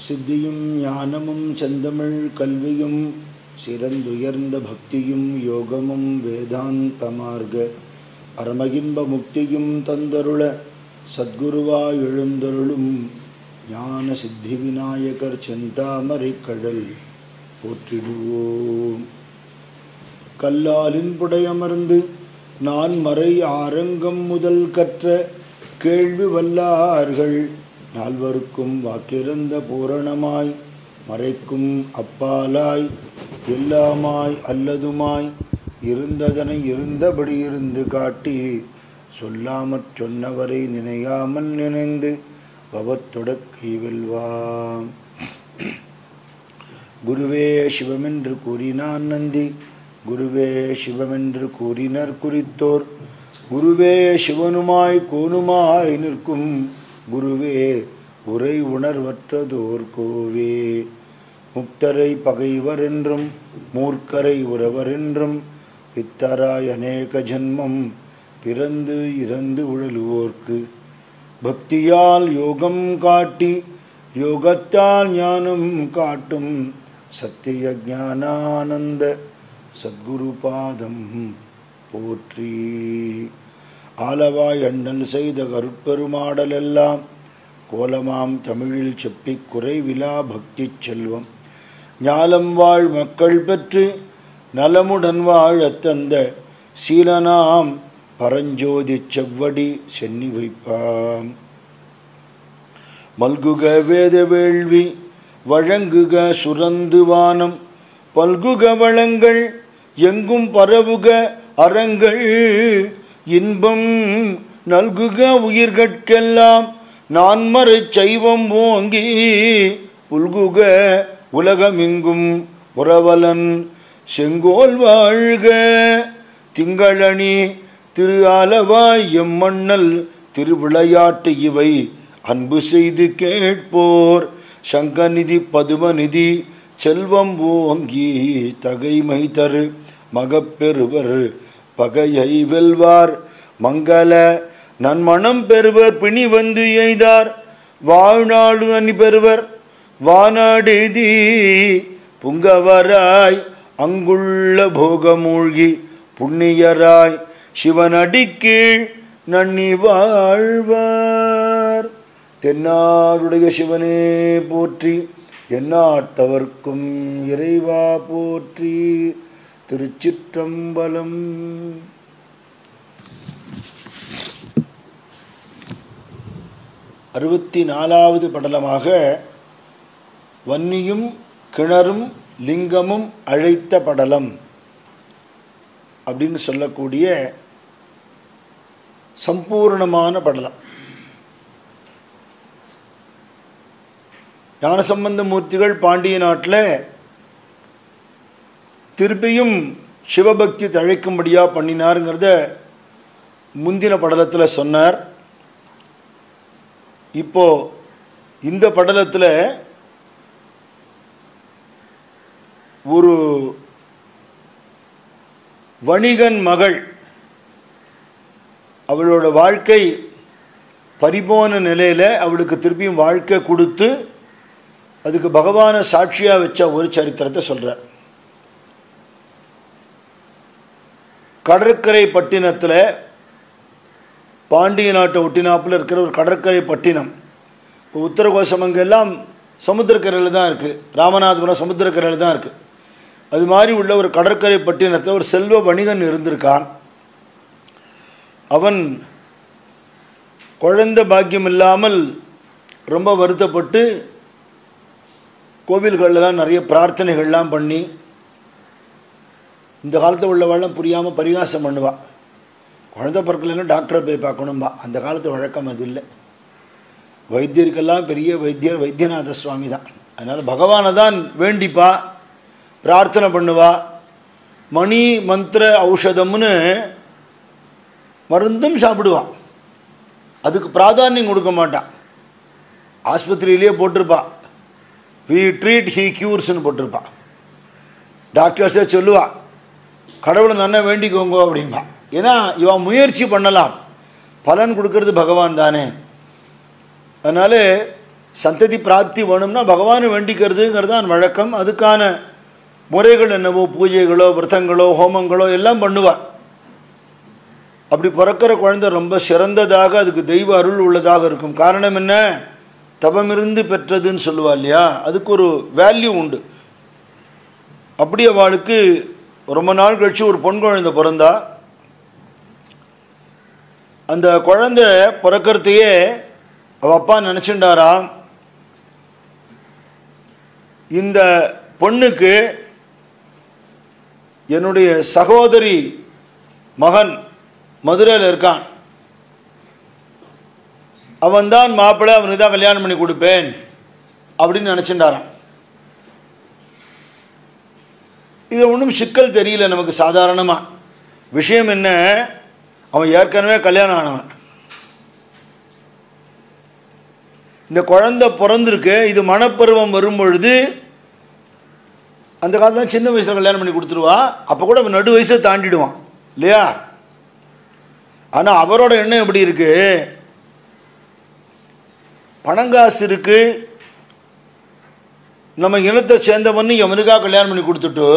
சித்தியும் ஞானமும் செந்தமிழ் கல்வியும் சிறந்துயர்ந்த பக்தியும் யோகமும் வேதாந்த மார்க்க பரமகின்ப முக்தியும் தந்தருள சத்குருவாய் எழுந்தருளும் ஞான சித்தி விநாயகர் செந்தாமரை கடல் போற்றிடுவோம். கல்லாலின் புடையமர்ந்து நான் மறை ஆரங்கம் முதல் கற்ற கேள்வி வல்லார்கள் நால்வருக்கும் வாக்கிறந்த பூரணமாய் மறைக்கும் அப்பாலாய் எல்லாமாய் அல்லதுமாய் இருந்ததனை இருந்தபடி இருந்து காட்டி சொல்லாமற் சொன்னவரை நினையாமல் நினைந்து பவத்தொடக்கை வெல்வாம். குருவே சிவமென்று கூறினான் நந்தி, குருவே சிவமென்று கூறினர் குறித்தோர், குருவே சிவனுமாய் கோனுமாய் நிற்கும் குருவே உரை உணர்வற்றதோர் கோவே. முக்தரை பகைவர் என்றும் மூர்க்கரை உறவர் என்றும் பித்தராய் அநேக ஜன்மம் பிறந்து இறந்து உழலுவோர்க்கு பக்தியால் யோகம் காட்டி யோகத்தால் ஞானம் காட்டும் சத்திய ஞானானந்த சத்குரு பாதம் போற்றி. ஆலவாய் அண்ணல் செய்த கருட்பெருமாடல் எல்லாம் கோலமாம் தமிழில் செப்பிக் குறைவிலா பக்தி செல்வம் ஞாலம் வாழ் மக்கள் பெற்று நலமுடன் வாழத் தந்த சீலனாம் பரஞ்சோதி செவ்வடி சென்னி வைப்பாம். மல்குக வேத வேள்வி வழங்குக சுரந்து வானம் பல்குக வளங்கள் எங்கும் பரவுக அறங்கள் இன்பம் நல்குக உயிர்கட்கெல்லாம் நான்மறை சைவம் ஓங்கி புல்குக உலகமெங்கும் புரவலன் செங்கோல் வாழ்க. திங்களணி திரு ஆலவாய் எம்மண்ணல் திருவிளையாட்டு இவை அன்பு செய்து கேட்போர் சங்கநிதி பதுமநிதி செல்வம் ஓங்கி தகைமை தரு மகப்பெறுவர் பகையை வெல்வார் மங்கள நன்மணம் பெறுவர் பிணி வந்து எய்தார் வாழ்நாடு அணி பெறுவர் வானாடெய்தி புங்கவராய் அங்குள்ள போகமூழ்கி புண்ணியராய் சிவனடிக்கீழ் நன்னி வாழ்வார். தென்னாடுடைய சிவனே போற்றி, எந்நாட்டவர்க்கும் இறைவா போற்றி. திருச்சிற்றம்பலம். அறுபத்தி நாலாவது படலமாக வன்னியும் கிணறும் லிங்கமும் அழைத்த படலம் அப்படின்னு சொல்லக்கூடிய சம்பூர்ணமான படலம். ஞானசம்பந்த மூர்த்திகள் பாண்டிய நாட்டில் திருப்பியும் சிவபக்தி தழைக்கும்படியாக பண்ணினாருங்கிறத முந்தின படலத்தில் சொன்னார். இப்போ இந்த படலத்தில் ஒரு வணிகன் மகள், அவளோட வாழ்க்கை பரிபூர்ண நிலையில் அவளுக்கு திருப்பியும் வாழ்க்கை கொடுத்து அதுக்கு பகவானை சாட்சியாக வச்ச ஒரு சரித்திரத்தை சொல்கிறார். கடற்கரை பட்டினத்தில் பாண்டிய நாட்டை ஒட்டினாப்பில் இருக்கிற ஒரு கடற்கரை பட்டினம். இப்போ உத்தரகோசம் அங்கெல்லாம் சமுத்திரக்கரையில் தான் இருக்குது, ராமநாதபுரம் சமுத்திரக்கரையில் தான் இருக்குது. அது மாதிரி உள்ள ஒரு கடற்கரை பட்டினத்தில் ஒரு செல்வ வணிகன் இருந்திருக்கான். அவன் குழந்தை பாக்கியம் இல்லாமல் ரொம்ப வருத்தப்பட்டு கோவில்களெல்லாம் நிறைய பிரார்த்தனைகள்லாம் பண்ணி, இந்த காலத்தில் உள்ளவாள்லாம் புரியாமல் பரிகாசம் பண்ணுவாள். குழந்தை பிறக்கலைன்னா டாக்டரை போய் பார்க்கணும்பா. அந்த காலத்து வழக்கம் அது இல்லை. வைத்தியருக்கெல்லாம் பெரிய வைத்தியர் வைத்தியநாத சுவாமி தான். அதனால் பகவானை தான் வேண்டிப்பா, பிரார்த்தனை பண்ணுவா. மணி மந்திர ஔஷதம்னு மருந்தும் சாப்பிடுவான். அதுக்கு பிராதானியம் கொடுக்க மாட்டான். ஆஸ்பத்திரியிலேயே போட்டிருப்பா, வி ட்ரீட் ஹீ க்யூர்ஸ்ன்னு போட்டிருப்பான். டாக்டர்ஸே சொல்லுவா, கடவுளை நல்லா வேண்டிக்கோங்க அப்படின்பா. ஏன்னா இவன் முயற்சி பண்ணலாம், பலன் கொடுக்கறது பகவான் தானே. அதனால் சந்ததி பிராப்தி வேணும்னா பகவானை வேண்டிக்கிறதுங்கிறது தான் வழக்கம். அதுக்கான முறைகள் என்னவோ, பூஜைகளோ, விரதங்களோ, ஹோமங்களோ எல்லாம் பண்ணுவாள். அப்படி பிறக்கிற குழந்தை ரொம்ப சிறந்ததாக, அதுக்கு தெய்வ அருள் உள்ளதாக இருக்கும். காரணம் என்ன? தவமிருந்து பெற்றதுன்னு சொல்லுவா இல்லையா, அதுக்கு ஒரு வேல்யூ உண்டு. அப்படி அவளுக்கு ரொம்ப நாள் கழிச்சு ஒரு பொன் குழந்தை பிறந்தா. அந்த குழந்தை பிறக்கிறதையே அவள் அப்பா நினச்சிண்டாராம், இந்த பொண்ணுக்கு என்னுடைய சகோதரி மகன் மதுரையில் இருக்கான், அவன்தான் மாப்பிள்ளை, அவனுக்கு தான் கல்யாணம் பண்ணி கொடுப்பேன் அப்படின்னு நினச்சிண்டாரான். இது ஒன்றும் சிக்கல் தெரியல நமக்கு சாதாரணமாக. விஷயம் என்ன, அவன் ஏற்கனவே கல்யாணம் ஆனவன். இந்த குழந்தை பிறந்திருக்கு, இது மனப்பருவம் வரும் பொழுது அந்த காலத்தில் சின்ன வயசில் கல்யாணம் பண்ணி கொடுத்துருவா. அப்போ கூட அவன் நடு வயசை தாண்டிடுவான் இல்லையா. ஆனால் அவரோட எண்ணம் எப்படி இருக்கு, பணங்காசு இருக்கு, நம்ம இனத்தை சேர்ந்தவன்னு எவனுக்காக கல்யாணம் பண்ணி கொடுத்துட்டு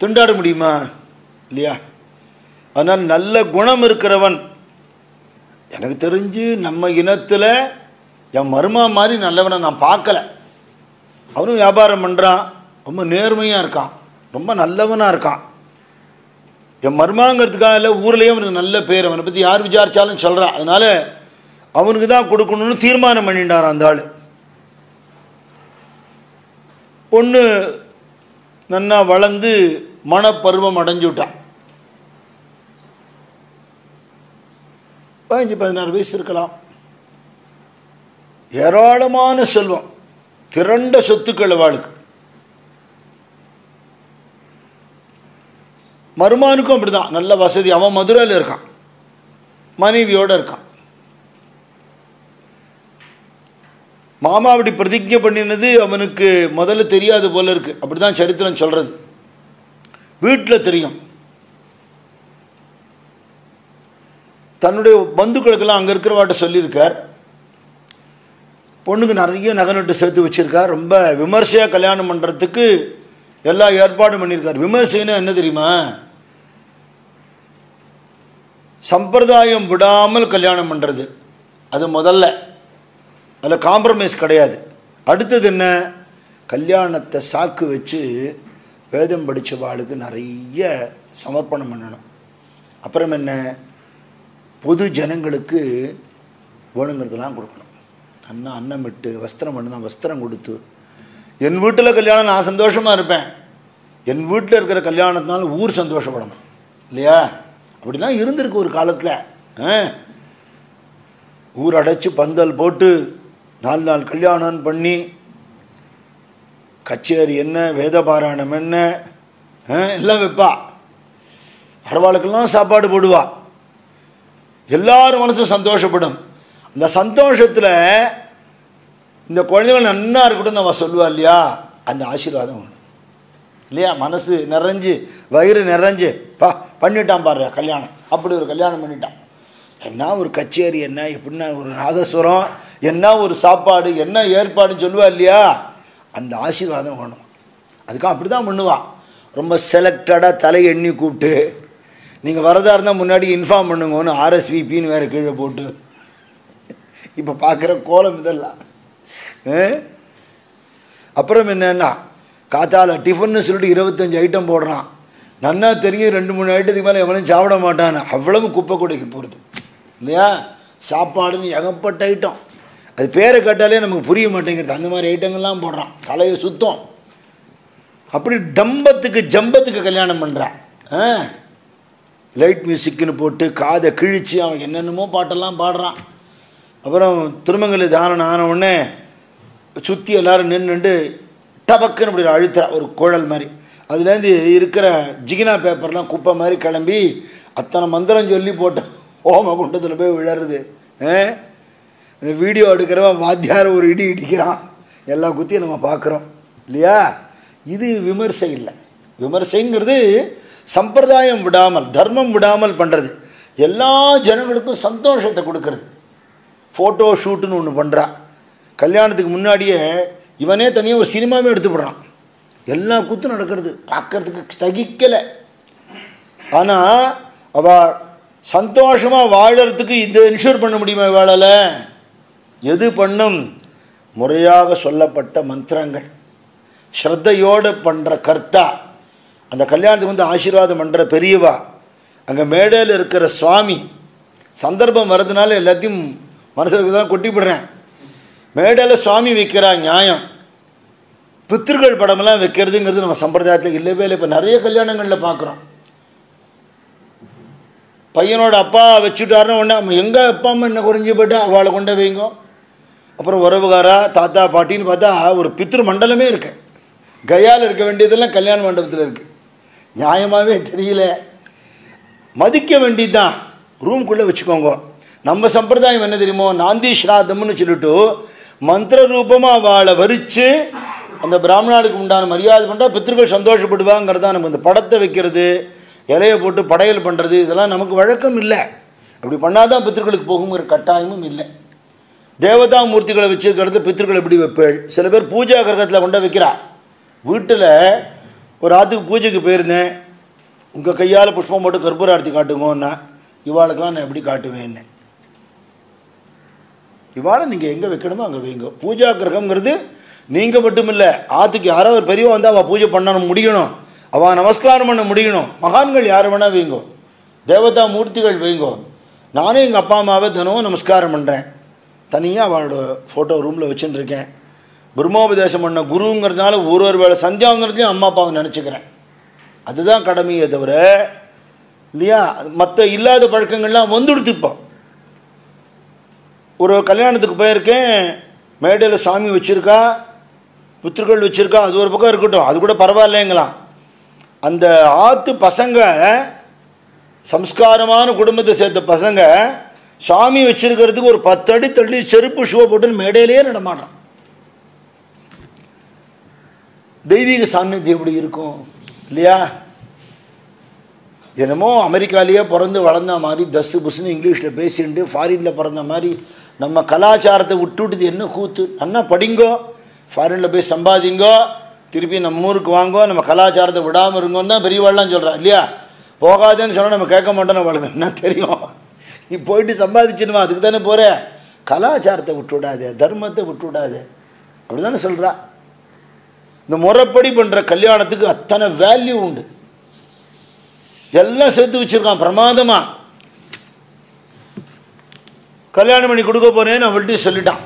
திண்டாட முடியுமா இல்லையா. அதனால் நல்ல குணம் இருக்கிறவன், எனக்கு தெரிஞ்சு நம்ம இனத்தில் என் மருமா மாதிரி நல்லவனை நான் பார்க்கல. அவனும் வியாபாரம் பண்ணுறான், ரொம்ப நேர்மையாக இருக்கான், ரொம்ப நல்லவனாக இருக்கான். என் மருமாங்கிறதுக்காக இல்லை, ஊர்லேயே அவனுக்கு நல்ல பேர், அவனை பற்றி யார் விசாரித்தாலும் சொல்கிறான். அதனால் அவனுக்கு தான் கொடுக்கணும்னு தீர்மானம் பண்ணிட்டான் அந்த ஆள். பொண்ணு நன்னா வளர்ந்து மனப்பருவம் அடைஞ்சு விட்டான். 15-16 வயசு இருக்கலாம். ஏராளமான செல்வம், திரண்ட சொத்துக்கள் அவளுக்கு. மருமானுக்கும் அப்படிதான், நல்ல வசதி. அவன் மதுரையில் இருக்கான், மனைவியோடு இருக்கான். மாமா அப்படி பிரதிஜை பண்ணினது அவனுக்கு முதல்ல தெரியாது போல இருக்கு, அப்படிதான் சரித்திரம் சொல்றது. வீட்டில் தெரியும். தன்னுடைய பந்துக்களுக்கெல்லாம் அங்கே இருக்கிறவாட்ட சொல்லியிருக்கார். பொண்ணுக்கு நிறைய நகை நட்டு சேர்த்து வச்சிருக்கார். ரொம்ப விமர்சையாக கல்யாணம் பண்ணுறதுக்கு எல்லா ஏற்பாடும் பண்ணியிருக்கார். விமர்சைன்னா என்ன தெரியுமா, சம்பிரதாயம் விடாமல் கல்யாணம் பண்ணுறது. அது முதல்ல, அதில் காம்ப்ரமைஸ் கிடையாது. அடுத்தது என்ன, கல்யாணத்தை சாக்கு வச்சு வேதம் படித்தவாளுக்கு நிறைய சமர்ப்பணம் பண்ணணும். அப்புறம் என்ன, பொது ஜனங்களுக்கு வேணுங்கிறதுலாம் கொடுக்கணும். அன்னம் விட்டு வஸ்திரம் பண்ணுதான் வஸ்திரம் கொடுத்து. என் வீட்டில் கல்யாணம் நான் சந்தோஷமாக இருப்பேன், என் வீட்டில் இருக்கிற கல்யாணத்தினால ஊர் சந்தோஷப்படணும் இல்லையா. அப்படிலாம் இருந்திருக்கு ஒரு காலத்தில். ஊர் அடைச்சி பந்தல் போட்டு 4 நாள் கல்யாணம் பண்ணி, கச்சேரி என்ன, வேதபாராயணம் என்ன எல்லாம் வைப்பா. அரவாளுக்கெல்லாம் சாப்பாடு போடுவா. எல்லாரும் மனசும் சந்தோஷப்படும். அந்த சந்தோஷத்தில் இந்த குழந்தைகள் நன்னா இருக்கட்டும் நம்ம சொல்லுவா இல்லையா, அந்த ஆசீர்வாதம் வேணும் இல்லையா. மனசு நிறைஞ்சு வயிறு நிறைஞ்சு பண்ணிட்டான் பாரு கல்யாணம், அப்படி ஒரு கல்யாணம் பண்ணிட்டான். என்ன ஒரு கச்சேரி, என்ன எப்படின்னா ஒரு நாதஸ்வரம், என்ன ஒரு சாப்பாடு, என்ன ஏற்பாடுன்னு சொல்லுவா இல்லையா, அந்த ஆசீர்வாதம் வேணும். அதுக்காக அப்படி தான் பண்ணுவாள். ரொம்ப செலக்டடாக தலை எண்ணி கூப்பிட்டு, நீங்கள் வரதா இருந்தால் முன்னாடி இன்ஃபார்ம் பண்ணுங்கன்னு RSVPன்னு வேறு கீழே போட்டு, இப்போ பார்க்குற கோலம் இதெல்லாம். அப்புறம் என்னன்னா, காத்தால டிஃபன்னு சொல்லிட்டு 25 ஐட்டம் போடுறான். நன்னா தெரியும் 2-3 ஐட்டத்துக்கு மேலே எவனையும் சாப்பிட மாட்டான்னு. அவ்வளவு குப்பை கூடைக்கு போகிறது இல்லையா. சாப்பாடுன்னு ஏகப்பட்ட ஐட்டம், அது பேரை கேட்டாலே நமக்கு புரிய மாட்டேங்கிறது. அந்த மாதிரி ஐட்டங்கள்லாம் போடுறான், தலையை சுத்தம். அப்படி டம்பத்துக்கு ஜம்பத்துக்கு கல்யாணம் பண்ணுறான். லைட் மியூசிக்னு போட்டு காதை கிழித்து அவன் என்னென்னமோ பாட்டெல்லாம் பாடுறான். அப்புறம் திருமங்கலி தானம் ஆன உடனே சுற்றி எல்லோரும் நின்றுண்டு டபக்குன்னு அப்படி அழுத்துறா, ஒரு குழல் மாதிரி. அதுலேருந்து இருக்கிற ஜிகினா பேப்பர்லாம் குப்பை மாதிரி கிளம்பி அத்தனை மந்திரம் சொல்லி போட்ட ஓம குண்டத்தில் போய் விழருது. இந்த வீடியோ எடுக்கிறவன் வாத்தியார் ஒரு இடி இடிக்கிறான், எல்லா குத்தியும் நம்ம பார்க்குறோம் இல்லையா. இது விமர்சை இல்லை. விமர்சைங்கிறது சம்பிரதாயம் விடாமல், தர்மம் விடாமல் பண்ணுறது, எல்லா ஜனங்களுக்கும் சந்தோஷத்தை கொடுக்கறது. ஃபோட்டோ ஷூட்டுன்னு ஒன்று பண்ணுறா, கல்யாணத்துக்கு முன்னாடியே இவனே தனியாக ஒரு சினிமாவே எடுத்துப்படுறான். எல்லா கூத்தும் நடக்கிறது பார்க்கறதுக்கு சகிக்கலை. ஆனால் அவள் சந்தோஷமாக வாழறதுக்கு இந்த இன்ஷூர் பண்ண முடியுமா வாழலை? எது பண்ணும்? முறையாக சொல்லப்பட்ட மந்திரங்கள், ஸ்ரத்தையோடு பண்ணுற கர்த்தா, அந்த கல்யாணத்துக்கு வந்து ஆசீர்வாதம் பண்ணுற பெரியவா, அங்கே மேடையில் இருக்கிற சுவாமி. சந்தர்ப்பம் வர்றதுனால எல்லாத்தையும் மனசுக்கு தான் கொட்டிவிடுறேன். மேடையில் சுவாமி வைக்கிறா நியாயம். பித்திருக்கள் படமெல்லாம் வைக்கிறதுங்கிறது நம்ம சம்பிரதாயத்தில் இல்லவே இல்லை. இப்போ நிறைய கல்யாணங்களில் பார்க்குறோம். பையனோட அப்பா வச்சுட்டாருன்னு உடனே நம்ம எங்கள் அப்பா அம்மா என்ன குறைஞ்சி போய்ட்டா அவளை கொண்டு வைங்க. அப்புறம் உறவுகாரா தாத்தா பாட்டின்னு பார்த்தா ஒரு பித்ரு மண்டலமே இருக்கு. கயால் இருக்க வேண்டியதெல்லாம் கல்யாண மண்டபத்தில் இருக்குது. நியாயமாகவே தெரியல. மதிக்க வேண்டியதுதான். ரூம்குள்ளே வச்சுக்கோங்க. நம்ம சம்பிரதாயம் என்ன தெரியுமோ, நாந்தி ஸ்ராத்தம்னு சொல்லிட்டு மந்திர ரூபமாக அவளை வரித்து அந்த பிராமணாளுக்கு உண்டான மரியாதை பண்ணுறா. பித்திருக்கள் சந்தோஷப்படுவாங்கிறதா. நம்ம இந்த படத்தை வைக்கிறது, இலையை போட்டு படையல் பண்ணுறது, இதெல்லாம் நமக்கு வழக்கம் இல்லை. அப்படி பண்ணாதான் பித்திருக்களுக்கு போகுங்கிற கட்டாயமும் இல்லை. தேவதா மூர்த்திகளை வச்சுருக்கிறது பித்திருக்கள் எப்படி வைப்பேள்? சில பேர் பூஜா கிரகத்தில் கொண்டு வைக்கிறா. வீட்டில் ஒரு ஆற்றுக்கு பூஜைக்கு போயிருந்தேன். உங்கள் கையால் புஷ்பம் போட்டு கற்பூரார்த்தி காட்டுங்கோன்னா, இவாளுக்கெல்லாம் நான் எப்படி காட்டுவேன்னு. இவாளை நீங்கள் எங்கே வைக்கணுமோ அங்கே வைங்க. பூஜா கிரகங்கிறது நீங்கள் மட்டும் இல்லை, ஆற்றுக்கு யாரோ ஒரு பெரியவா வந்து அவள் பூஜை பண்ணணும் முடியணும், அவள் நமஸ்காரம் பண்ண முடியணும். மகான்கள் யார் வேணால் வைங்கோ, தேவதா மூர்த்திகள் வைங்கோ. நானும் எங்கள் அப்பா அம்மாவை தினமும் நமஸ்காரம் பண்ணுறேன். தனியாக அவளோட ஃபோட்டோ ரூமில் வச்சுட்டுருக்கேன். பிரம்மோபதேசம் பண்ண குருங்கிறதுனால ஒரு வேளை சந்தியாங்கிறதுலையும் அம்மா அப்பாவை நினச்சிக்கிறேன். அதுதான் கடமையே தவிர இல்லையா. மற்ற இல்லாத பழக்கங்கள்லாம் வந்துடுத்துப்போம். ஒரு கல்யாணத்துக்கு போயிருக்கேன், மேடையில் சாமி வச்சுருக்கா, புத்திருக்கள் வச்சுருக்கா, அது ஒரு பக்கம் இருக்கட்டும், அது கூட பரவாயில்லைங்களாம். அந்த ஆற்று பசங்க, சம்ஸ்காரமான குடும்பத்தை சேர்த்த பசங்க சாமி வச்சிருக்கிறதுக்கு ஒரு 10 அடி தள்ளி செருப்பு ஷூ போட்டுன்னு மேடையிலேயே நடமாட்டான். தெய்வீக சாநித்தியம் எப்படி இருக்கும் இல்லையா? என்னமோ அமெரிக்காலேயே பிறந்து வளர்ந்த மாதிரி தஸ்ஸு புஸ்ஸுன்னு இங்கிலீஷில் பேசிட்டு ஃபாரினில் பிறந்த மாதிரி நம்ம கலாச்சாரத்தை விட்டுவிட்டது என்ன கூத்து? நல்லா படிங்கோ, ஃபாரினில் போய் சம்பாதிங்கோ, திருப்பி நம்ம ஊருக்கு வாங்கோ, நம்ம கலாச்சாரத்தை விடாமல் இருங்கோன்னு தான் பெரியவாள்லாம் சொல்கிறா இல்லையா? போகாதேன்னு சொன்னால் நம்ம கேட்க மாட்டோம். நம்மளுக்கு என்ன தெரியும்? நீ போயிட்டு சம்பாதிச்சுடுவா, அதுக்கு தானே போகிற. கலாச்சாரத்தை விட்டு விடாதே, தர்மத்தை விட்டு விடாதே, அப்படி தானே சொல்கிறா. இந்த முறைப்படி பண்ணுற கல்யாணத்துக்கு அத்தனை வேல்யூ உண்டு. எல்லாம் சேர்த்து வச்சுருக்கான் பிரமாதமாக. கல்யாணம் பண்ணி கொடுக்க போகிறேன்னு அவள்கிட்ட சொல்லிட்டான்.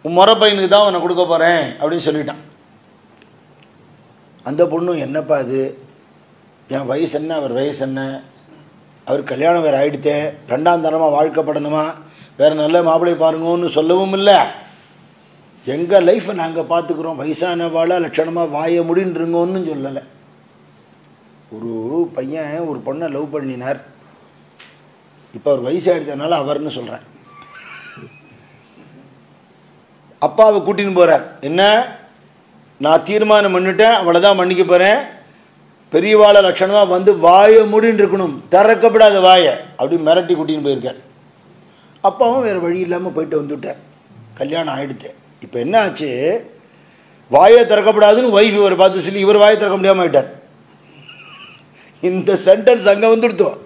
உன் முறை பையனுக்கு தான் உன்னை கொடுக்க போகிறேன் அப்படின்னு சொல்லிட்டான். அந்த பொண்ணும் என்னப்பா இது, என் வயசு என்ன, அவர் வயசு என்ன, அவர் கல்யாணம் வேறு ஆகிடுத்தே, 2ஆம் தரமாக வாழ்க்கப்படணுமா, வேறு நல்ல மாப்பிள்ளை பாருங்கன்னு சொல்லவும் இல்லை. எங்கள் லைஃப்பை நாங்கள் பார்த்துக்குறோம், வயசானவாளா லட்சணமாக வாய முடின்றுங்கன்னு சொல்லலை. ஒரு பையன் ஒரு பொண்ணை லவ் பண்ணினார். இப்போ அவர் வயசாகிடுறதுனால அவர்னு சொல்கிறேன். அப்பாவை கூட்டின்னு போகிறார். என்ன, நான் தீர்மானம் பண்ணிட்டேன், அவளை தான் மன்னிக்க போகிறேன், பெரியவாளை லட்சணமாக வந்து வாயை முடின்னு இருக்கணும், திறக்கப்படாத வாயை அப்படி மிரட்டி கூட்டின்னு போயிருக்கார். அப்பாவும் வேறு வழி இல்லாமல் போயிட்டு வந்துவிட்டார். கல்யாணம் ஆகிடுத்தேன். இப்போ என்ன ஆச்சு, வாயை திறக்கப்படாதுன்னு ஒய்ஃப் இவரை பார்த்து சொல்லி இவர் வாயை திறக்க முடியாமல் ஆகிட்டார். இந்த சென்டென்ஸ் அங்கே வந்துடுத்தோம்.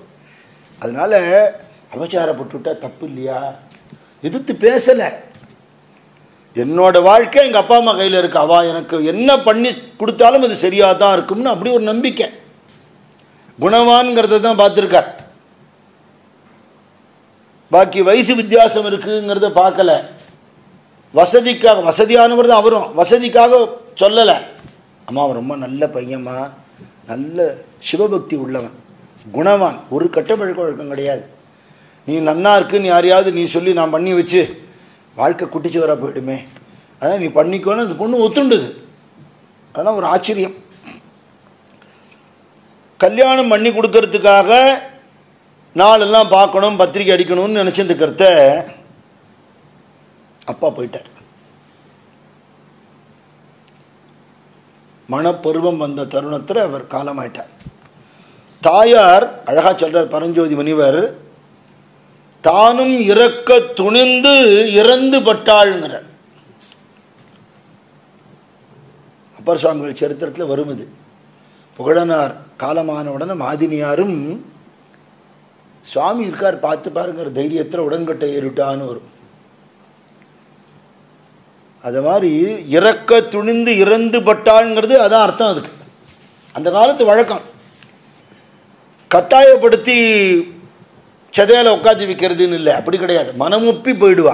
அதனால் அபச்சாரப்பட்டுவிட்டா தப்பு இல்லையா? எதிர்த்து பேசலை. என்னோட வாழ்க்கை எங்கள் அப்பா அம்மா கையில் இருக்கு, அவள் எனக்கு என்ன பண்ணி கொடுத்தாலும் அது சரியாக தான் இருக்கும்னு அப்படி ஒரு நம்பிக்கை. குணவான்கிறத தான் பார்த்துருக்கார். பாக்கி வயசு வித்தியாசம் இருக்குங்கிறத பார்க்கல. வசதிக்காக, வசதியானவர் தான் அவரும், வசதிக்காக சொல்லலை. அம்மா அவன் ரொம்ப நல்ல பையன்மா, நல்ல சிவபக்தி உள்ளவன், குணவான், ஒரு கெட்ட பழக்க வழக்கம் கிடையாது. நீ நன்னா இருக்குன்னு யாரையாவது நீ சொல்லி நான் பண்ணி வச்சு வாழ்க்கை குட்டிச்சு வர போயிடுமே, அதனால் நீ பண்ணிக்கோன்னு அந்த பொண்ணு ஒத்துண்டுது. அதெல்லாம் ஒரு ஆச்சரியம். கல்யாணம் பண்ணி கொடுக்கறதுக்காக நாளெல்லாம் பார்க்கணும், பத்திரிக்கை அடிக்கணும்னு நினச்சிட்டு இருக்கிறத அப்பா போயிட்டார். மனப்பருவம் வந்த தருணத்தில் அவர் காலமாயிட்டார். தாயார் அழகாக சொல்கிறார் பரஞ்சோதி முனிவர், தானும் இறக்க துணிந்து இறந்து பட்டாள்ங்கிற அப்பர் சுவாமிகள் சரித்திரத்தில் வரும். இது புகழனார் காலமானவுடனே மாதினியாரும் சுவாமி இருக்கார் பார்த்து பாருங்கிற தைரியத்தில் உடன்கட்டை ஏறிட்டான்னு வரும். அது மாதிரி இறக்க துணிந்து இறந்து பட்டாள்ங்கிறது அதான் அர்த்தம். அதுக்கு அந்த காலத்து வழக்கம். கட்டாயப்படுத்தி சதையால் உட்காந்து வைக்கிறதுன்னு இல்லை, அப்படி கிடையாது. மனமொப்பி போயிடுவா.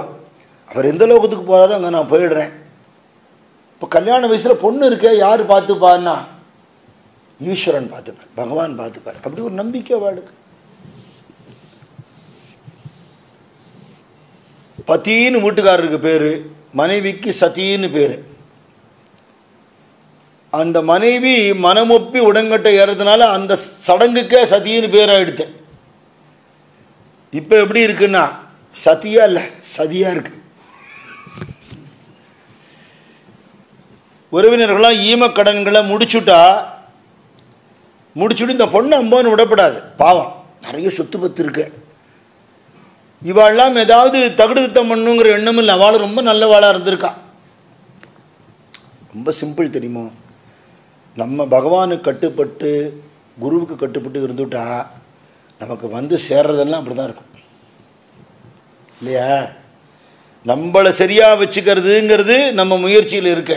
அவர் எந்த லோகத்துக்கு போகிறாரோ அங்கே நான் போயிடுறேன். இப்போ கல்யாண வயசில் பொண்ணு இருக்கே, யார் பார்த்துப்பான்னா ஈஸ்வரன் பார்த்துப்பார், பகவான் பார்த்துப்பார். அப்படி ஒரு நம்பிக்கை அவளுக்கு. பத்தின்னு வீட்டுக்காரருக்கு பேர், மனைவிக்கு சத்தின்னு பேர். அந்த மனைவி மனமொப்பி உடன்கட்டை ஏறதுனால அந்த சடங்குக்கே சத்தின்னு பேர் ஆயிடுத்து. இப்போ எப்படி இருக்குன்னா சத்தியா இல்லை, சதியா இருக்கு. உறவினர்களாம் ஈமக்கடன்களை முடிச்சுட்டு இந்த பொண்ணு அம்போன்னு விடப்படாது. பாவம், நிறைய சொத்து பத்து இருக்கு. இவாள்லாம் ஏதாவது தகுடுத்தம் பண்ணுங்கிற எண்ணம் இல்லை. அவள் ரொம்ப நல்லவாளாக இருந்திருக்கா. ரொம்ப சிம்பிள் தெரியுமோ, நம்ம பகவானுக்கு கட்டுப்பட்டு குருவுக்கு கட்டுப்பட்டு இருந்துட்டா நமக்கு வந்து சேர்றதெல்லாம் அப்படி தான் இருக்கும் இல்லையா? நம்மளை சரியாக வச்சுக்கிறதுங்கிறது நம்ம முயற்சியில் இருக்க.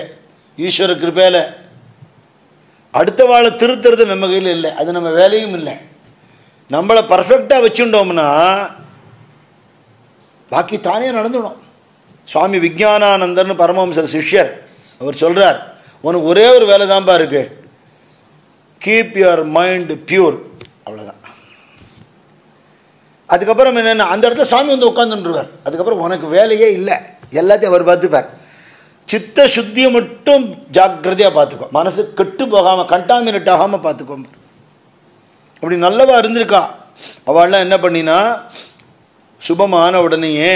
ஈஸ்வர கிருபையில் அடுத்த வாழை திருத்துறது நம்ம கையில் இல்லை, அது நம்ம வேலையும் இல்லை. நம்மளை பர்ஃபெக்டாக வச்சுட்டோம்னா பாக்கி தானே நடந்துடும். சுவாமி விஞ்ஞானானந்தர்னு பரமஹம்சர் சிஷ்யர், அவர் சொல்கிறார், உனக்கு ஒரே ஒரு வேலை தான்ப்பா இருக்கு, கீப் யுவர் மைண்ட் பியூர், அவ்வளோதான். அதுக்கப்புறம் என்னென்ன, அந்த இடத்துல சுவாமி வந்து உட்காந்துருவார். அதுக்கப்புறம் உனக்கு வேலையே இல்லை, எல்லாத்தையும் அவர் பார்த்துப்பார். சித்த சுத்தியை மட்டும் ஜாக்கிரதையாக பார்த்துக்கோ, மனசு கெட்டு போகாமல் கண்டாமினேட் ஆகாமல் பார்த்துக்கோ. அப்படி நல்லவா இருந்திருக்கா. அவள்லாம் என்ன பண்ணினா, சுபமான உடனேயே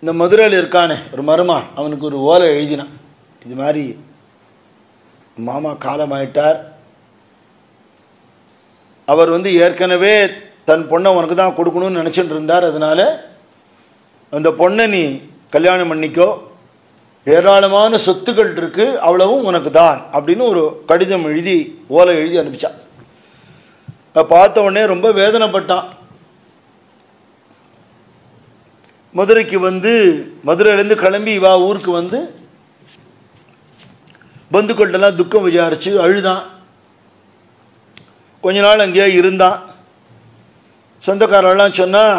இந்த மதுரையில் இருக்கானே ஒரு மருமான், அவனுக்கு ஒரு ஓலை எழுதினான். இது மாதிரி மாமா காலமாயிட்டார், அவர் வந்து ஏற்கனவே தன் பொண்ணை உனக்கு தான் கொடுக்கணும்னு நினச்சிட்டு இருந்தார், அதனால் அந்த பொண்ணை நீ கல்யாணம் பண்ணிக்கோ, ஏராளமான சொத்துக்கள் இருக்குது, அவ்வளவும் உனக்கு தான் அப்படின்னு ஒரு கடிதம் எழுதி ஓலை எழுதி அனுப்பிச்சான். பார்த்த உடனே ரொம்ப வேதனைப்பட்டான். மதுரைக்கு வந்து மதுரையிலேருந்து கிளம்பி இவா ஊருக்கு வந்து பந்துக்கள்கிட்டலாம் துக்கம் விசாரித்து அழுதான். கொஞ்ச நாள் அங்கேயே இருந்தான். சொந்தக்காரெல்லாம் சொன்னால்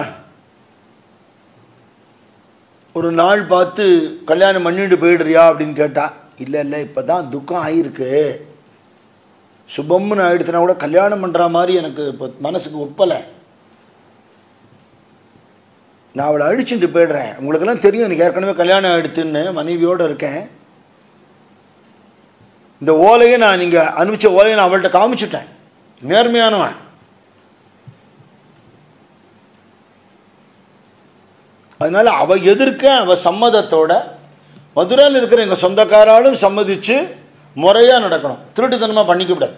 ஒரு நாள் பார்த்து கல்யாணம் பண்ணிட்டு போயிடுறியா அப்படின்னு கேட்டா. இல்லை இல்லை, இப்போ தான் துக்கம் ஆகிருக்கு, சுபம்னு ஆயிடுச்சுனா கூட கல்யாணம் பண்ணுற மாதிரி எனக்கு இப்போ மனசுக்கு ஒப்பலை, நான் அவளை அழிச்சுட்டு போய்டுறேன். உங்களுக்கெல்லாம் தெரியும் எனக்கு ஏற்கனவே கல்யாணம் ஆகிடுத்துன்னு, மனைவியோடு இருக்கேன். இந்த ஓலையை நான் நீங்கள் அனுப்பிச்ச ஓலையை நான் அவள்கிட்ட காமிச்சுட்டேன், நேர்மையானவன். அதனால் அவள் எதிர்க்க அவள் சம்மதத்தோட மதுரையில் இருக்கிற எங்கள் சொந்தக்காராலும் சம்மதித்து முறையாக நடக்கணும், திருட்டுத்தனமாக பண்ணிக்கூடாது.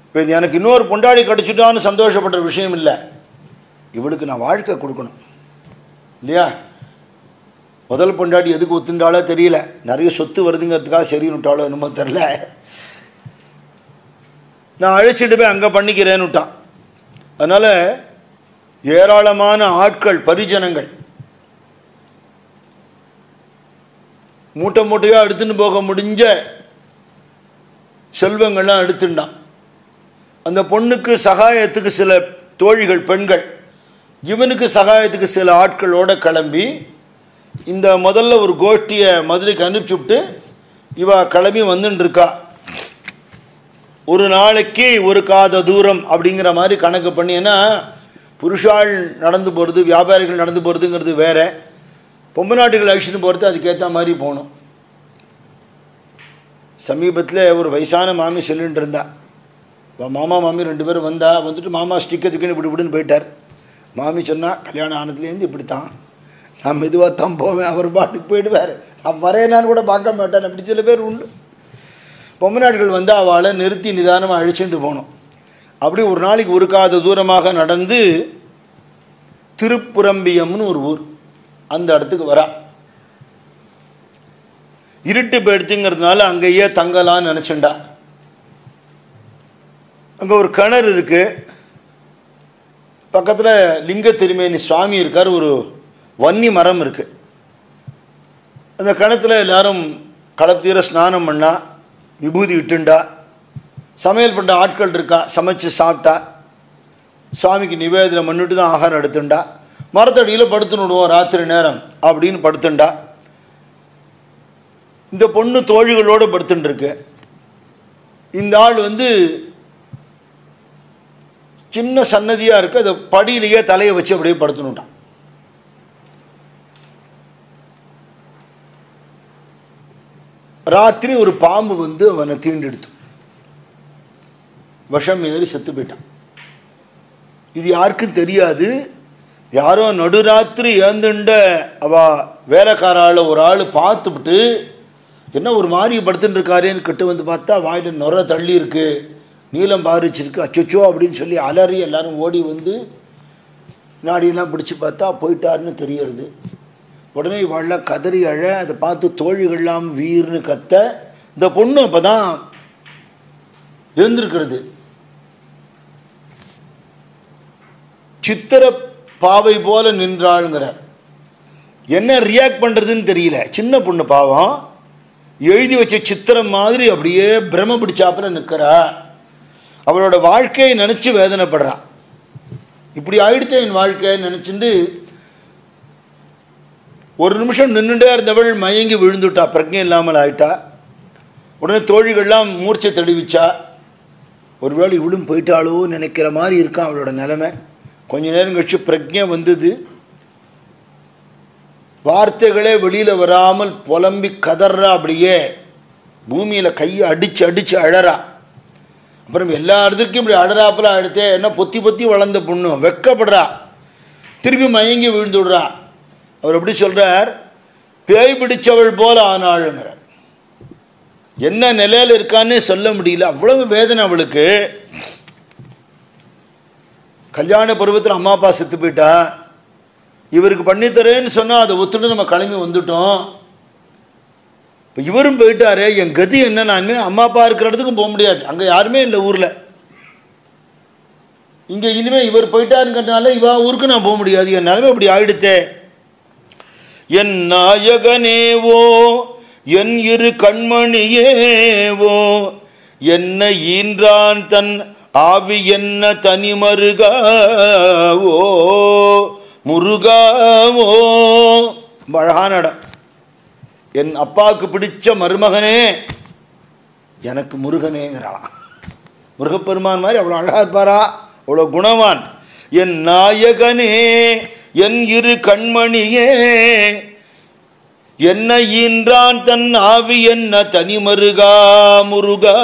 இப்போ இது எனக்கு இன்னொரு பொண்டாடி கிடச்சிட்டான்னு சந்தோஷப்படுற விஷயம் இல்லை, இவளுக்கு நான் வாழ்க்கை கொடுக்கணும் இல்லையா? முதல் பொண்டாடி எதுக்கு ஒத்துண்டாலோ தெரியல, நிறைய சொத்து வருதுங்கிறதுக்காக சரி விட்டாலோ என்னமோ தெரில, நான் அழைச்சிட்டு போய் அங்கே பண்ணிக்கிறேன்னு விட்டான். அதனால் ஏராளமான ஆட்கள் பரிஜனங்கள் மூட்டை மூட்டையாக எடுத்துன்னு போக முடிஞ்ச செல்வங்கள்லாம் எடுத்துட்டான். அந்த பொண்ணுக்கு சகாயத்துக்கு சில தோழிகள் பெண்கள், இவனுக்கு சகாயத்துக்கு சில ஆட்களோடு கிளம்பி இந்த முதல்ல ஒரு கோஷ்டியை மதுரைக்கு அனுப்பிச்சுட்டு இவ கிளம்பி வந்துட்டுருக்கா. ஒரு நாளைக்கு ஒரு காத தூரம் அப்படிங்கிற மாதிரி கணக்கு பண்ணி, ஏன்னா புருஷாள் நடந்து போகிறது வியாபாரிகள் நடந்து போகிறதுங்கிறது வேறு, பொம்பு நாட்டுகள் அழிச்சுட்டு போகிறது அதுக்கேற்ற மாதிரி போகணும். சமீபத்தில் ஒரு வயசான மாமி சொல்லிட்டு இருந்தா, மாமா மாமி 2 பேரும் வந்துட்டு மாமா ஸ்டிக்கத்துக்குன்னு இப்படி இப்படின்னு போயிட்டார். மாமி சொன்னால் கல்யாணம் ஆனதுலேருந்து இப்படித்தான், நான் மெதுவாக தான் போவேன், அவர் பாட்டுக்கு போயிடுவார், நான் வரேனான்னு கூட பார்க்க மாட்டேன். அப்படி சில பேர் உண்டு. பொம்மை நாட்கள் அவளை நிறுத்தி நிதானமாக அழிச்சுட்டு போகணும். அப்படி ஒரு நாளைக்கு ஒரு காத தூரமாக நடந்து திருப்புரம்பியம்னு ஒரு ஊர், அந்த இடத்துக்கு வரா. இருட்டு போயிடுத்துங்கிறதுனால அங்கேயே தங்கலான்னு நினச்சுண்டா. அங்கே ஒரு கிணறு இருக்கு, பக்கத்தில் லிங்க திருமேனி சுவாமி இருக்கார், ஒரு வன்னி மரம் இருக்கு. அந்த கிணத்துல எல்லாரும் களத்தீர ஸ்நானம் பண்ணா, விபூதி விட்டுண்டா, சமையல் பண்ணுற ஆட்கள் இருக்கா, சமைச்சு சாப்பிட்டா, சுவாமிக்கு நிவேதனம் பண்ணிட்டு தான் ஆகாரம் எடுத்துண்டா. மரத்தடியில் படுத்துனுடுவோம் ராத்திரி நேரம் அப்படின்னு படுத்துண்டா. இந்த பொண்ணு தோழிகளோடு படுத்துட்டுருக்கு. இந்த ஆள் சின்ன சன்னதியாக இருக்குது, அதை படியிலேயே தலையை வச்சு அப்படியே படுத்துனுட்டான். ராத்திரி ஒரு பாம்பு அவனை தீண்டெடுத்து விஷம் ஏறி செத்து போயிட்டான். இது யாருக்கும் தெரியாது. யாரோ நடுராத்திரி ஏந்துண்ட அவ வேலைக்காரால் ஒரு ஆள் பார்த்துவிட்டு, என்ன ஒரு மாதிரி படுத்துட்டு இருக்காரேன்னு கிட்ட பார்த்தா வாயில் நுர தள்ளி இருக்கு, நீளம் பாரிச்சிருக்கு, அச்சோ அப்படின்னு சொல்லி அலறி எல்லாரும் ஓடி நாடியெல்லாம் பிடிச்சி பார்த்தா போயிட்டாருன்னு தெரியறது. உடனே இவாள்லாம் கதறி அழ, அதை பார்த்து தோழிகள்லாம் வீர்னு கத்த. இந்த பொண்ணு அப்போ தான் எழுந்திருக்கிறது. சித்திர பாவை போல நின்றாளுங்கிற, என்ன ரியாக்ட் பண்ணுறதுன்னு தெரியல. சின்ன பொண்ணு பாவம், எழுதி வச்ச சித்திரம் மாதிரி அப்படியே பிரம பிடிச்சாப்புல நிற்கிறா. அவளோட வாழ்க்கையை நினச்சி வேதனைப்படுறா. இப்படி ஆயிடுச்சே என் வாழ்க்கையை நினச்சிட்டு ஒரு நிமிஷம் நின்றுட்டே இருந்தவள் மயங்கி விழுந்துட்டா, பிரஜை இல்லாமல் ஆயிட்டா. உடனே தோழிகள்லாம் மூர்ச்சை தெளிவிச்சா. ஒருவேளை இவளும் போயிட்டாளோ நினைக்கிற மாதிரி இருக்கான் அவளோட நிலைமை. கொஞ்ச நேரம் கழிச்சு பிரஜை வந்தது. வார்த்தைகளே வெளியில் வராமல் புலம்பி கதறா, அப்படியே பூமியில் கையை அடித்து அடித்து அழறா. அப்புறம் எல்லா இடத்துக்கும் இப்படி அழறாப்பில் அழுத்தே, என்ன பொத்தி பொத்தி வளர்ந்த பொண்ணு வெக்கப்படுறா. திருப்பி மயங்கி விழுந்து விடுறா. அவர் எப்படி சொல்கிறார், பேய் பிடிச்சவள் போல ஆனாளுங்கிறார். என்ன நிலையில் இருக்கான்னே சொல்ல முடியல, அவ்வளவு வேதனை அவளுக்கு. கல்யாண பருவத்தில் அம்மா அப்பா செத்து போயிட்டா. இவருக்கு பண்ணித்தரேன்னு சொன்னால் அதை ஒத்துட்டு நம்ம கிளம்பி வந்துட்டோம். இப்போ இவரும் போயிட்டாரு, என் கதி என்ன? நான் அம்மா அப்பா இருக்கிற இடத்துக்கும் போக முடியாது, அங்கே யாருமே இல்லை ஊரில். இங்கே இனிமேல் இவர் போயிட்டாருங்கிறதுனால இவா ஊருக்கு நான் போக முடியாது. என் நிலைமை இப்படி ஆயிடுத்தே. என் நாயகனேவோ என் இரு கண்மணியேவோ, என்ன ஈன்றான் தன் ஆவி என்ன தனி மருகாவோ முருகாவோ. அழகான இடம். என் அப்பாவுக்கு பிடிச்ச மருமகனே எனக்கு முருகனேங்கிறாளாம். முருகப்பெருமான் மாதிரி அவ்வளோ அழகா இருப்பாரா, அவ்வளோ குணவான். என் நாயகனே என் இரு கண்மணியே, என்ன ஈன்றான் தன் ஆவி என்ன தனி மருகா முருகா.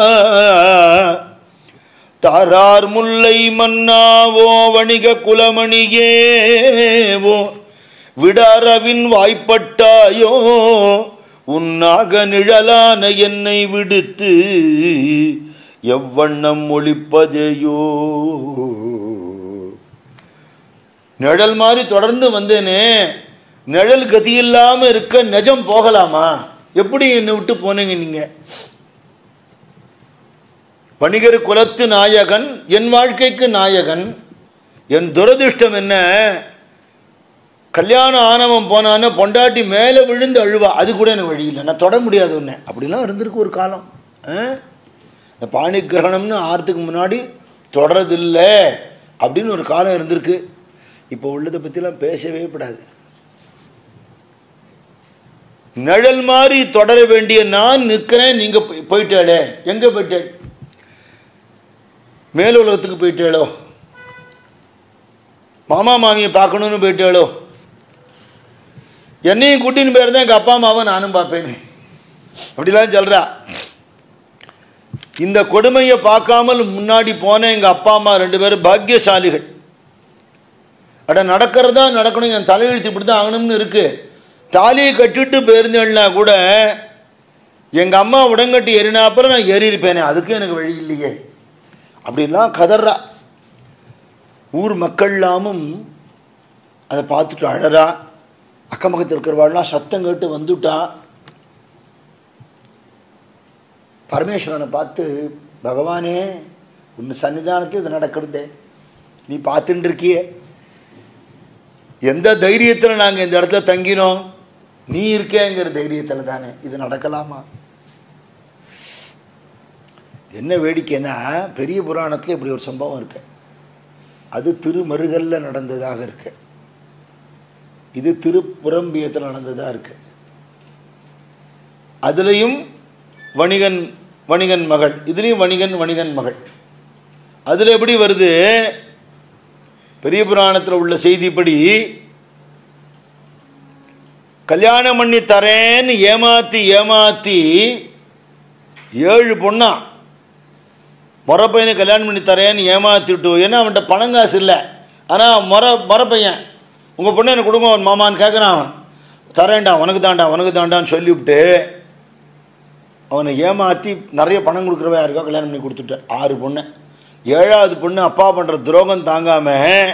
தாரார் முல்லை மன்னாவோ வணிக குலமணியேவோ, விடாரவின் வாய்ப்பட்டாயோ உன்னாக நிழலான என்னை விடுத்து எவ்வண்ணம் ஒளிப்பதையோ. நிழல் மாதிரி தொடர்ந்து வந்தேனே, நிழல் கதி இல்லாமல் இருக்க நிஜம் போகலாமா? எப்படி என்னை விட்டு போனீங்க நீங்க? வணிகர் குலத்து நாயகன், என் வாழ்க்கைக்கு நாயகன். என் துரதிருஷ்டம் என்ன, கல்யாணம் ஆனவன் போனான்னு பொண்டாட்டி மேலே விழுந்து அழுவா, அது கூட எனக்கு வழி இல்லை, நான் தொட முடியாது ஒன்று. அப்படிலாம் இருந்திருக்கு ஒரு காலம். இந்த பாணி கிரகணம்னு ஆறதுக்கு முன்னாடி தொடரதில்லை அப்படின்னு ஒரு காலம் இருந்திருக்கு. இப்போ உள்ளதை பற்றிலாம் பேசவே கூடாது. நிழல் மாதிரி தொடர வேண்டிய நான் நிற்கிறேன், நீங்கள் போயிட்டாளே. எங்கே போயிட்டேன்? மேல் உலகத்துக்கு போயிட்டாளோ, மாமா மாமியை பார்க்கணுன்னு போயிட்டாளோ. என்னையும் கூட்டின்னு போயிருந்தேன், எங்கள் அப்பா அம்மாவை நானும் பார்ப்பேன் அப்படிலாம் சொல்கிறா. இந்த கொடுமையை பார்க்காமல் முன்னாடி போன எங்கள் அப்பா அம்மா 2 பேரும் பாக்கியசாலிகள். அட நடக்கிறதா நடக்கணும், என் தலையெழுத்து இப்படி தான் ஆகணும்னு இருக்குது. தாலியை கட்டிட்டு போயிருந்தேன்னா கூட எங்கள் அம்மா உடங்கட்டி ஏறினா அப்புறம் நான் ஏறி இருப்பேனே, அதுக்கு எனக்கு வழி இல்லையே. அப்படிலாம் கதறா. ஊர் மக்கள்லாமும் அதை பார்த்துட்டு அழறா. அக்கம் பக்கத்தில் இருக்கிறவாள்லாம் சத்தம் கேட்டு வந்துட்டா. பரமேஸ்வரனை பார்த்து, பகவானே உன் சன்னிதானத்தில் இது நடக்கிறதே, நீ பார்த்துட்டு இருக்கியே, எந்த தைரியத்தில் நாங்கள் இந்த இடத்துல தங்கினோம், நீ இருக்கேங்கிற தைரியத்தில் தானே இது நடக்கலாமா? என்ன வேடிக்கைன்னா, பெரிய புராணத்தில் இப்படி ஒரு சம்பவம் இருக்கு. அது திருமருகல்ல நடந்ததாக இருக்கு. இது திருப்புரம்பியத்தில் நடந்ததாக இருக்கு. அதுலேயும் வணிகன் மகள், இதுலேயும் வணிகன் மகள். அதில் எப்படி வருது? பெரிய புராணத்தில் உள்ள செய்திப்படி, கல்யாணம் பண்ணி தரேன்னு ஏமாத்தி 7 பொண்ணா முறை பையனை கல்யாணம் பண்ணி தரேன்னு ஏமாத்திட்டு, ஏன்னா அவன்கிட்ட பணம் காசு இல்லை, ஆனால் முறை பையன் உங்கள் பொண்ணு எனக்கு கொடுங்க அவன் மாமான்னு கேட்குறான். அவன் தரேன்டா, உனக்கு தாண்டான்னு சொல்லிவிட்டு அவனை ஏமாற்றி நிறைய பணம் கொடுக்குறவ யாருக்கோ கல்யாணம் பண்ணி கொடுத்துட்டார் 6 பொண்ணை. 7ஆவது பொண்ணு அப்பா பண்ணுற துரோகம் தாங்காமல்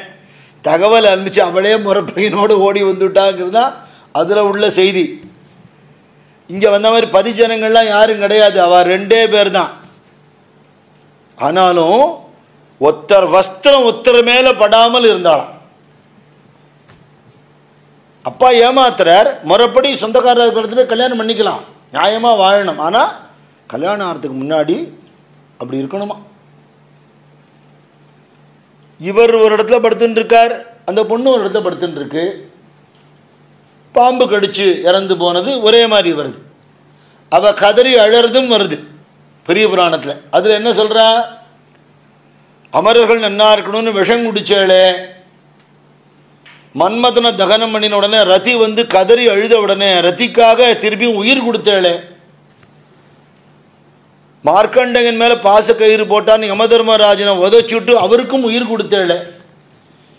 தகவல் அனுப்பிச்சு அவளே முறை பையனோடு ஓடி வந்துவிட்டாங்கிறது தான் அதில் உள்ள செய்தி. இங்கே வந்த மாதிரி பதிஜனங்கள்லாம் யாரும் கிடையாது, அவள் 2 பேர் தான். ஆனாலும் ஒருத்தர் வஸ்திரம் ஒருத்தர் மேலே படாமல் இருந்தாளாம். அப்பா ஏமாத்துறார், முறைப்படி சொந்தக்காரர் போய் கல்யாணம் பண்ணிக்கலாம், நியாயமாக வாழணும், ஆனால் கல்யாணம் ஆகிறதுக்கு முன்னாடி அப்படி இருக்கணுமா? இவர் ஒரு இடத்துல படுத்துட்டு இருக்கார், அந்த பொண்ணு ஒரு இடத்துல படுத்துட்டு இருக்கு. பாம்பு கடிச்சு இறந்து போனது ஒரே மாதிரி வருது. அவ கதறி அழறதும் வருது பெரிய புராணத்தில். அதில் என்ன சொல்கிறா? அமரர்கள் நன்னா இருக்கணும்னு விஷம் குடிச்சேளே, மன்மதனை தகனம் பண்ணின உடனே ரதி வந்து கதறி அழுத உடனே ரதிக்காக திருப்பியும் உயிர் கொடுத்தேளே, மார்க்கண்டகன் மேலே பாச கயிறு போட்டான்னு யமதர்மராஜனை உதச்சுட்டு அவருக்கும் உயிர் கொடுத்தேளே,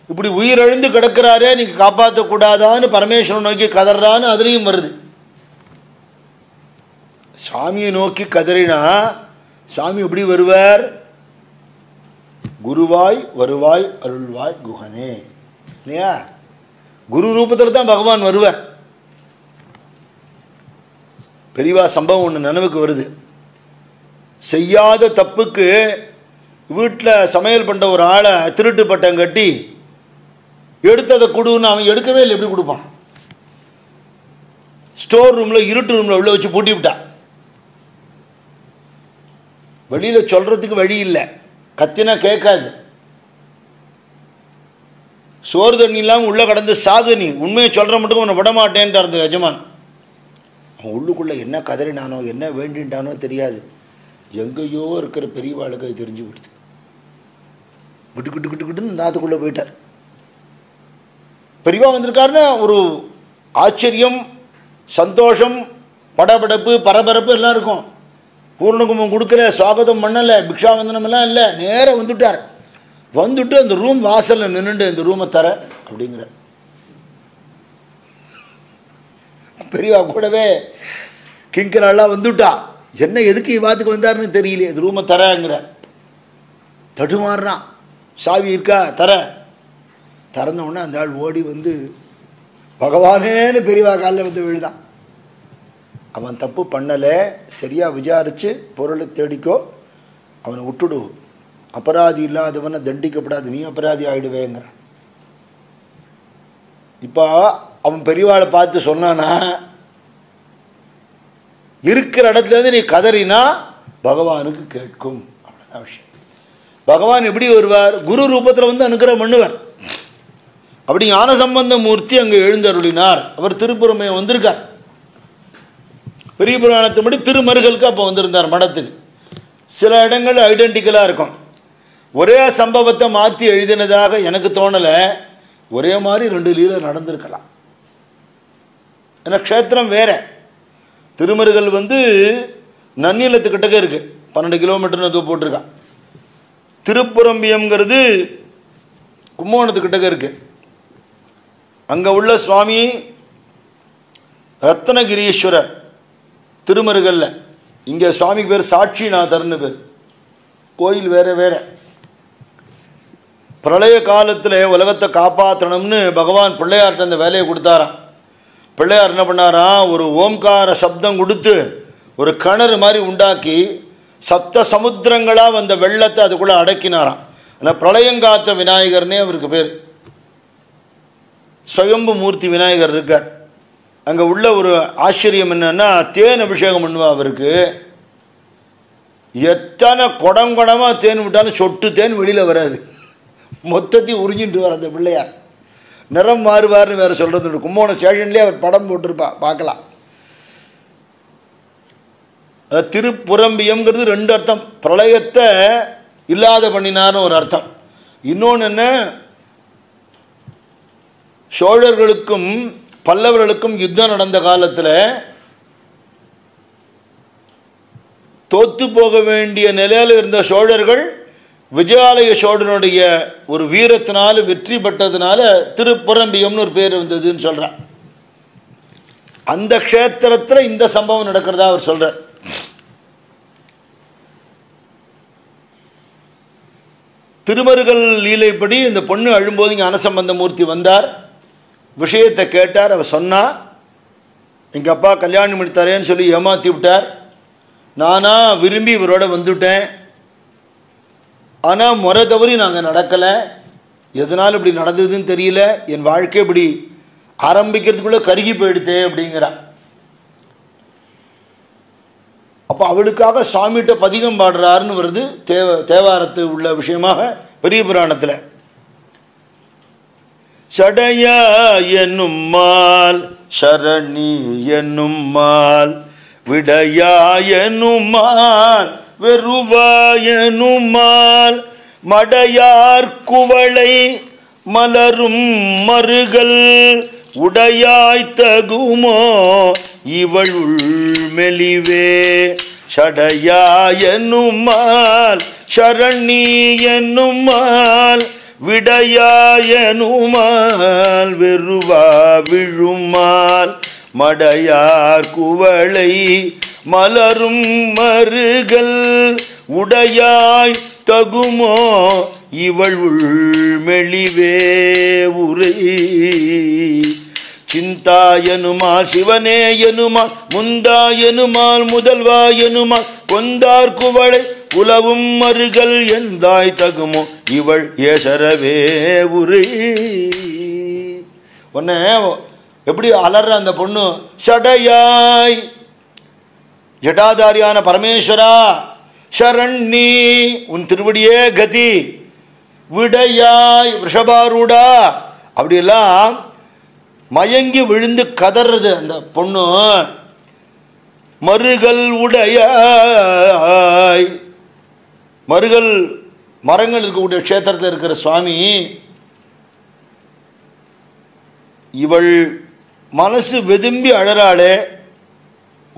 இப்படி உயிரிழந்து கிடக்கிறாரே நீங்கள் காப்பாற்றக்கூடாதான்னு பரமேஸ்வரன் நோக்கி கதறான்னு அதுலேயும் வருது. சாமியை நோக்கி கதறினா சாமி எப்படி வருவார்? குருவாய் வருவாய் அருள்வாய் குஹனே, இல்லையா? குரு ரூபத்தில் தான் பகவான் வருவார். பெரியவா சம்பவம் ஒன்று நினைவுக்கு வருது. செய்யாத தப்புக்கு வீட்டில் சமையல் பண்ணுற ஒரு ஆளை திருட்டு பட்டம் கட்டி எடுத்ததை கொடுன்னு அவன் எடுக்கவே இல்லை. எப்படி கொடுப்பான்? ஸ்டோர் ரூமில் இருட்டு ரூமில் உள்ள வச்சு பூட்டி விட்டான். வெளியில் சொல்கிறதுக்கு வழி இல்லை, கத்தினா கேட்காது. சோறு தண்ணி இல்லாமல் உள்ளே கடந்து சாகு, நீ உண்மையை சொல்கிற மட்டும் உன்னை விடமாட்டேன்ட்டார் அந்த எஜமான். அவன் உள்ளுக்குள்ளே என்ன கதறினானோ என்ன வேண்டின்ட்டானோ தெரியாது. எங்கேயோ இருக்கிற பெரியவாளுக்கு அது தெரிஞ்சு விடுது. விட்டுக்கிட்டுன்னு நாத்துக்குள்ளே போயிட்டார். பெரியவா வந்திருக்காருன்னா ஒரு ஆச்சரியம், சந்தோஷம், படபடப்பு, பரபரப்பு எல்லாம் இருக்கும். பூர்ணகுமம் கொடுக்கல, சுவாகதம் பண்ணலை, பிக்ஷாவந்தனம் எல்லாம் இல்லை, நேராக வந்துட்டார். வந்துட்டு அந்த ரூம் வாசலில் நின்றுட்டு இந்த ரூமை தர அப்படிங்கிற. பெரியவா கூடவே கிங்கரெல்லாம் வந்துட்டா. என்ன எதுக்கு இவாத்துக்கு வந்தாருன்னு தெரியலையே, இந்த ரூமை தரங்கிற. தடுமாறுறான். சாவி இருக்கா? தர. திறந்த உடனே அந்த ஆள் ஓடி வந்து பகவானேன்னு பெரியவா காலில் வந்து விழுதான். அவன் தப்பு பண்ணலை, சரியாக விசாரித்து பொருளை தேடிக்கோ, அவனை விட்டுடு, அபராதி இல்லாதவனை தண்டிக்கப்படாது, நீ அபராதி ஆகிடுவேங்கிறான். இப்போ அவன் பெரியவாளை பார்த்து சொன்னானா, இருக்கிற இடத்துலேருந்து நீ கதறினா பகவானுக்கு கேட்கும். அவ்வளோதான் விஷயம். பகவான் எப்படி வருவார்? குரு ரூபத்தில் வந்து அனுக்கிரகம் பண்ணுவார். அப்படி ஞானசம்பந்த மூர்த்தி அங்கே எழுந்தருளினார். அவர் திருப்புறமையை வந்திருக்கார். பெரிய புராணத்தின்படி திருமருகலுக்கு அப்போ வந்திருந்தார் மடத்துக்கு. சில இடங்கள் ஐடென்டிக்கலாக இருக்கும். ஒரே சம்பவத்தை மாற்றி எழுதினதாக எனக்கு தோணலை. ஒரே மாதிரி 2 லீலை நடந்திருக்கலாம். ஏன்னா க்ஷேத்திரம் வேற. திருமருகல் வந்து நன்னிலத்துக்கிட்டக்க இருக்குது, 12 கிலோமீட்டர்னு போட்டிருக்கான். திருப்புரம்பியம்ங்கிறது கும்போணத்துக்கிட்டக்க இருக்குது. அங்கே உள்ள சுவாமி ரத்னகிரீஸ்வரர் திருமருகல்ல. இங்கே சுவாமிக்கு பேர் சாட்சிநாதர்னு பேர். கோயில் வேறு வேறு. பிரளய காலத்தில் உலகத்தை காப்பாற்றணும்னு பகவான் பிள்ளையார்கிட்ட அந்த வேலையை கொடுத்தாராம். பிள்ளையார் என்ன பண்ணாராம், ஒரு ஓம்கார சப்தம் கொடுத்து ஒரு கிணறு மாதிரி உண்டாக்கி சப்த சமுத்திரங்களாக வந்த வெள்ளத்தை அதுக்குள்ளே அடக்கினாராம். ஆனால் பிரளயங்காத்த விநாயகர்னே அவருக்கு பேர். ஸ்வயம்பு மூர்த்தி விநாயகர் இருக்கார். அங்கே உள்ள ஒரு ஆச்சரியம் என்னன்னா, தேன் அபிஷேகம் பண்ணுவா அவருக்கு. எத்தனை குடமாக தேன் விட்டாலும் சொட்டு தேன் வெளியில் வராது, மொத்தத்தையும் உறிஞ்சிட்டு வர அந்த பிள்ளையார். நிறம் மாறுவார்னு வேறு சொல்கிறது. கும்போணம் ஸ்டேஷன்லேயே அவர் படம் போட்டிருப்பா, பார்க்கலாம். திருப்புரம்பியம்ங்கிறது ரெண்டு அர்த்தம். பிரளயத்தை இல்லாத பண்ணினார்னு ஒரு அர்த்தம். இன்னொன்று என்ன, சோழர்களுக்கும் பல்லவர்களுக்கும் யுத்தம் நடந்த காலத்தில் தோத்து போக வேண்டிய நிலையில் இருந்த சோழர்கள் விஜயாலய சோழனுடைய ஒரு வீரத்தினால வெற்றி பெற்றதுனால திருப்புரம்பியம்னு ஒரு பேர் வந்ததுன்னு சொல்கிறார். அந்த க்ஷேத்திரத்தில் இந்த சம்பவம் நடக்கிறதா அவர் சொல்கிறார். திருமருகல் லீலைப்படி இந்த பொண்ணு அழும்போது இங்கே ஞானசம்பந்த மூர்த்தி வந்தார், விஷயத்தை கேட்டார். அவர் சொன்னா, எங்கள் அப்பா கல்யாணம் பண்ணித்தாரேன்னு சொல்லி ஏமாற்றி விட்டார். நானா விரும்பி இவரோட வந்துவிட்டேன். ஆனால் முறை தவறி நாங்கள் நடக்கலை. எதனால் இப்படி நடந்ததுன்னு தெரியல. என் வாழ்க்கை இப்படி ஆரம்பிக்கிறதுக்குள்ளே கருகி போயிடுத்தே அப்படிங்கிறான். அப்போ அவளுக்காக சுவாமிகிட்ட பதிகம் பாடுறாருன்னு வருது தேவாரத்து உள்ள விஷயமாக பெரிய புராணத்தில். சடையா என்னும் மால் சரணி என்னும் மால் விடையா என்னும் மால் வெறுவா என்னும் மால் மடையார் குவளை மலரும் மருகல் உடையாய் தகுமோ இவள் மெலிவே. சடையா என்னும் மால் சரணி என்னும் மால் விடையா என்னும் மால் வெறுவா விழுமால் மடையார் குவளை மலரும் மருகல் உடையாய் தகுமோ இவள் மெளிவே உரை. சிந்தா எனுமால் சிவனே எனுமால் முந்தா எனுமால் முதல்வா எனுமால் கொந்தார் குவளை உலவும் மருகல் எந்தாய் தகுமோ இவள் ஏசரவே உரை. உன்ன எப்படி அலற அந்த பொண்ணு, சடையாய் ஜட்டாதாரியான பரமேஸ்வரா சரண்ணி உன் திருவடியே கதி, விடையாய் ரிஷபாரூடா அப்படியெல்லாம் மயங்கி விழுந்து கதறது அந்த பொண்ணு. மருகல் உடையாய், மருகல் மரங்கள் இருக்கக்கூடிய க்ஷேத்திரத்தில் இருக்கிற சுவாமி, இவள் மனசு வெதும்பி அழறாளே,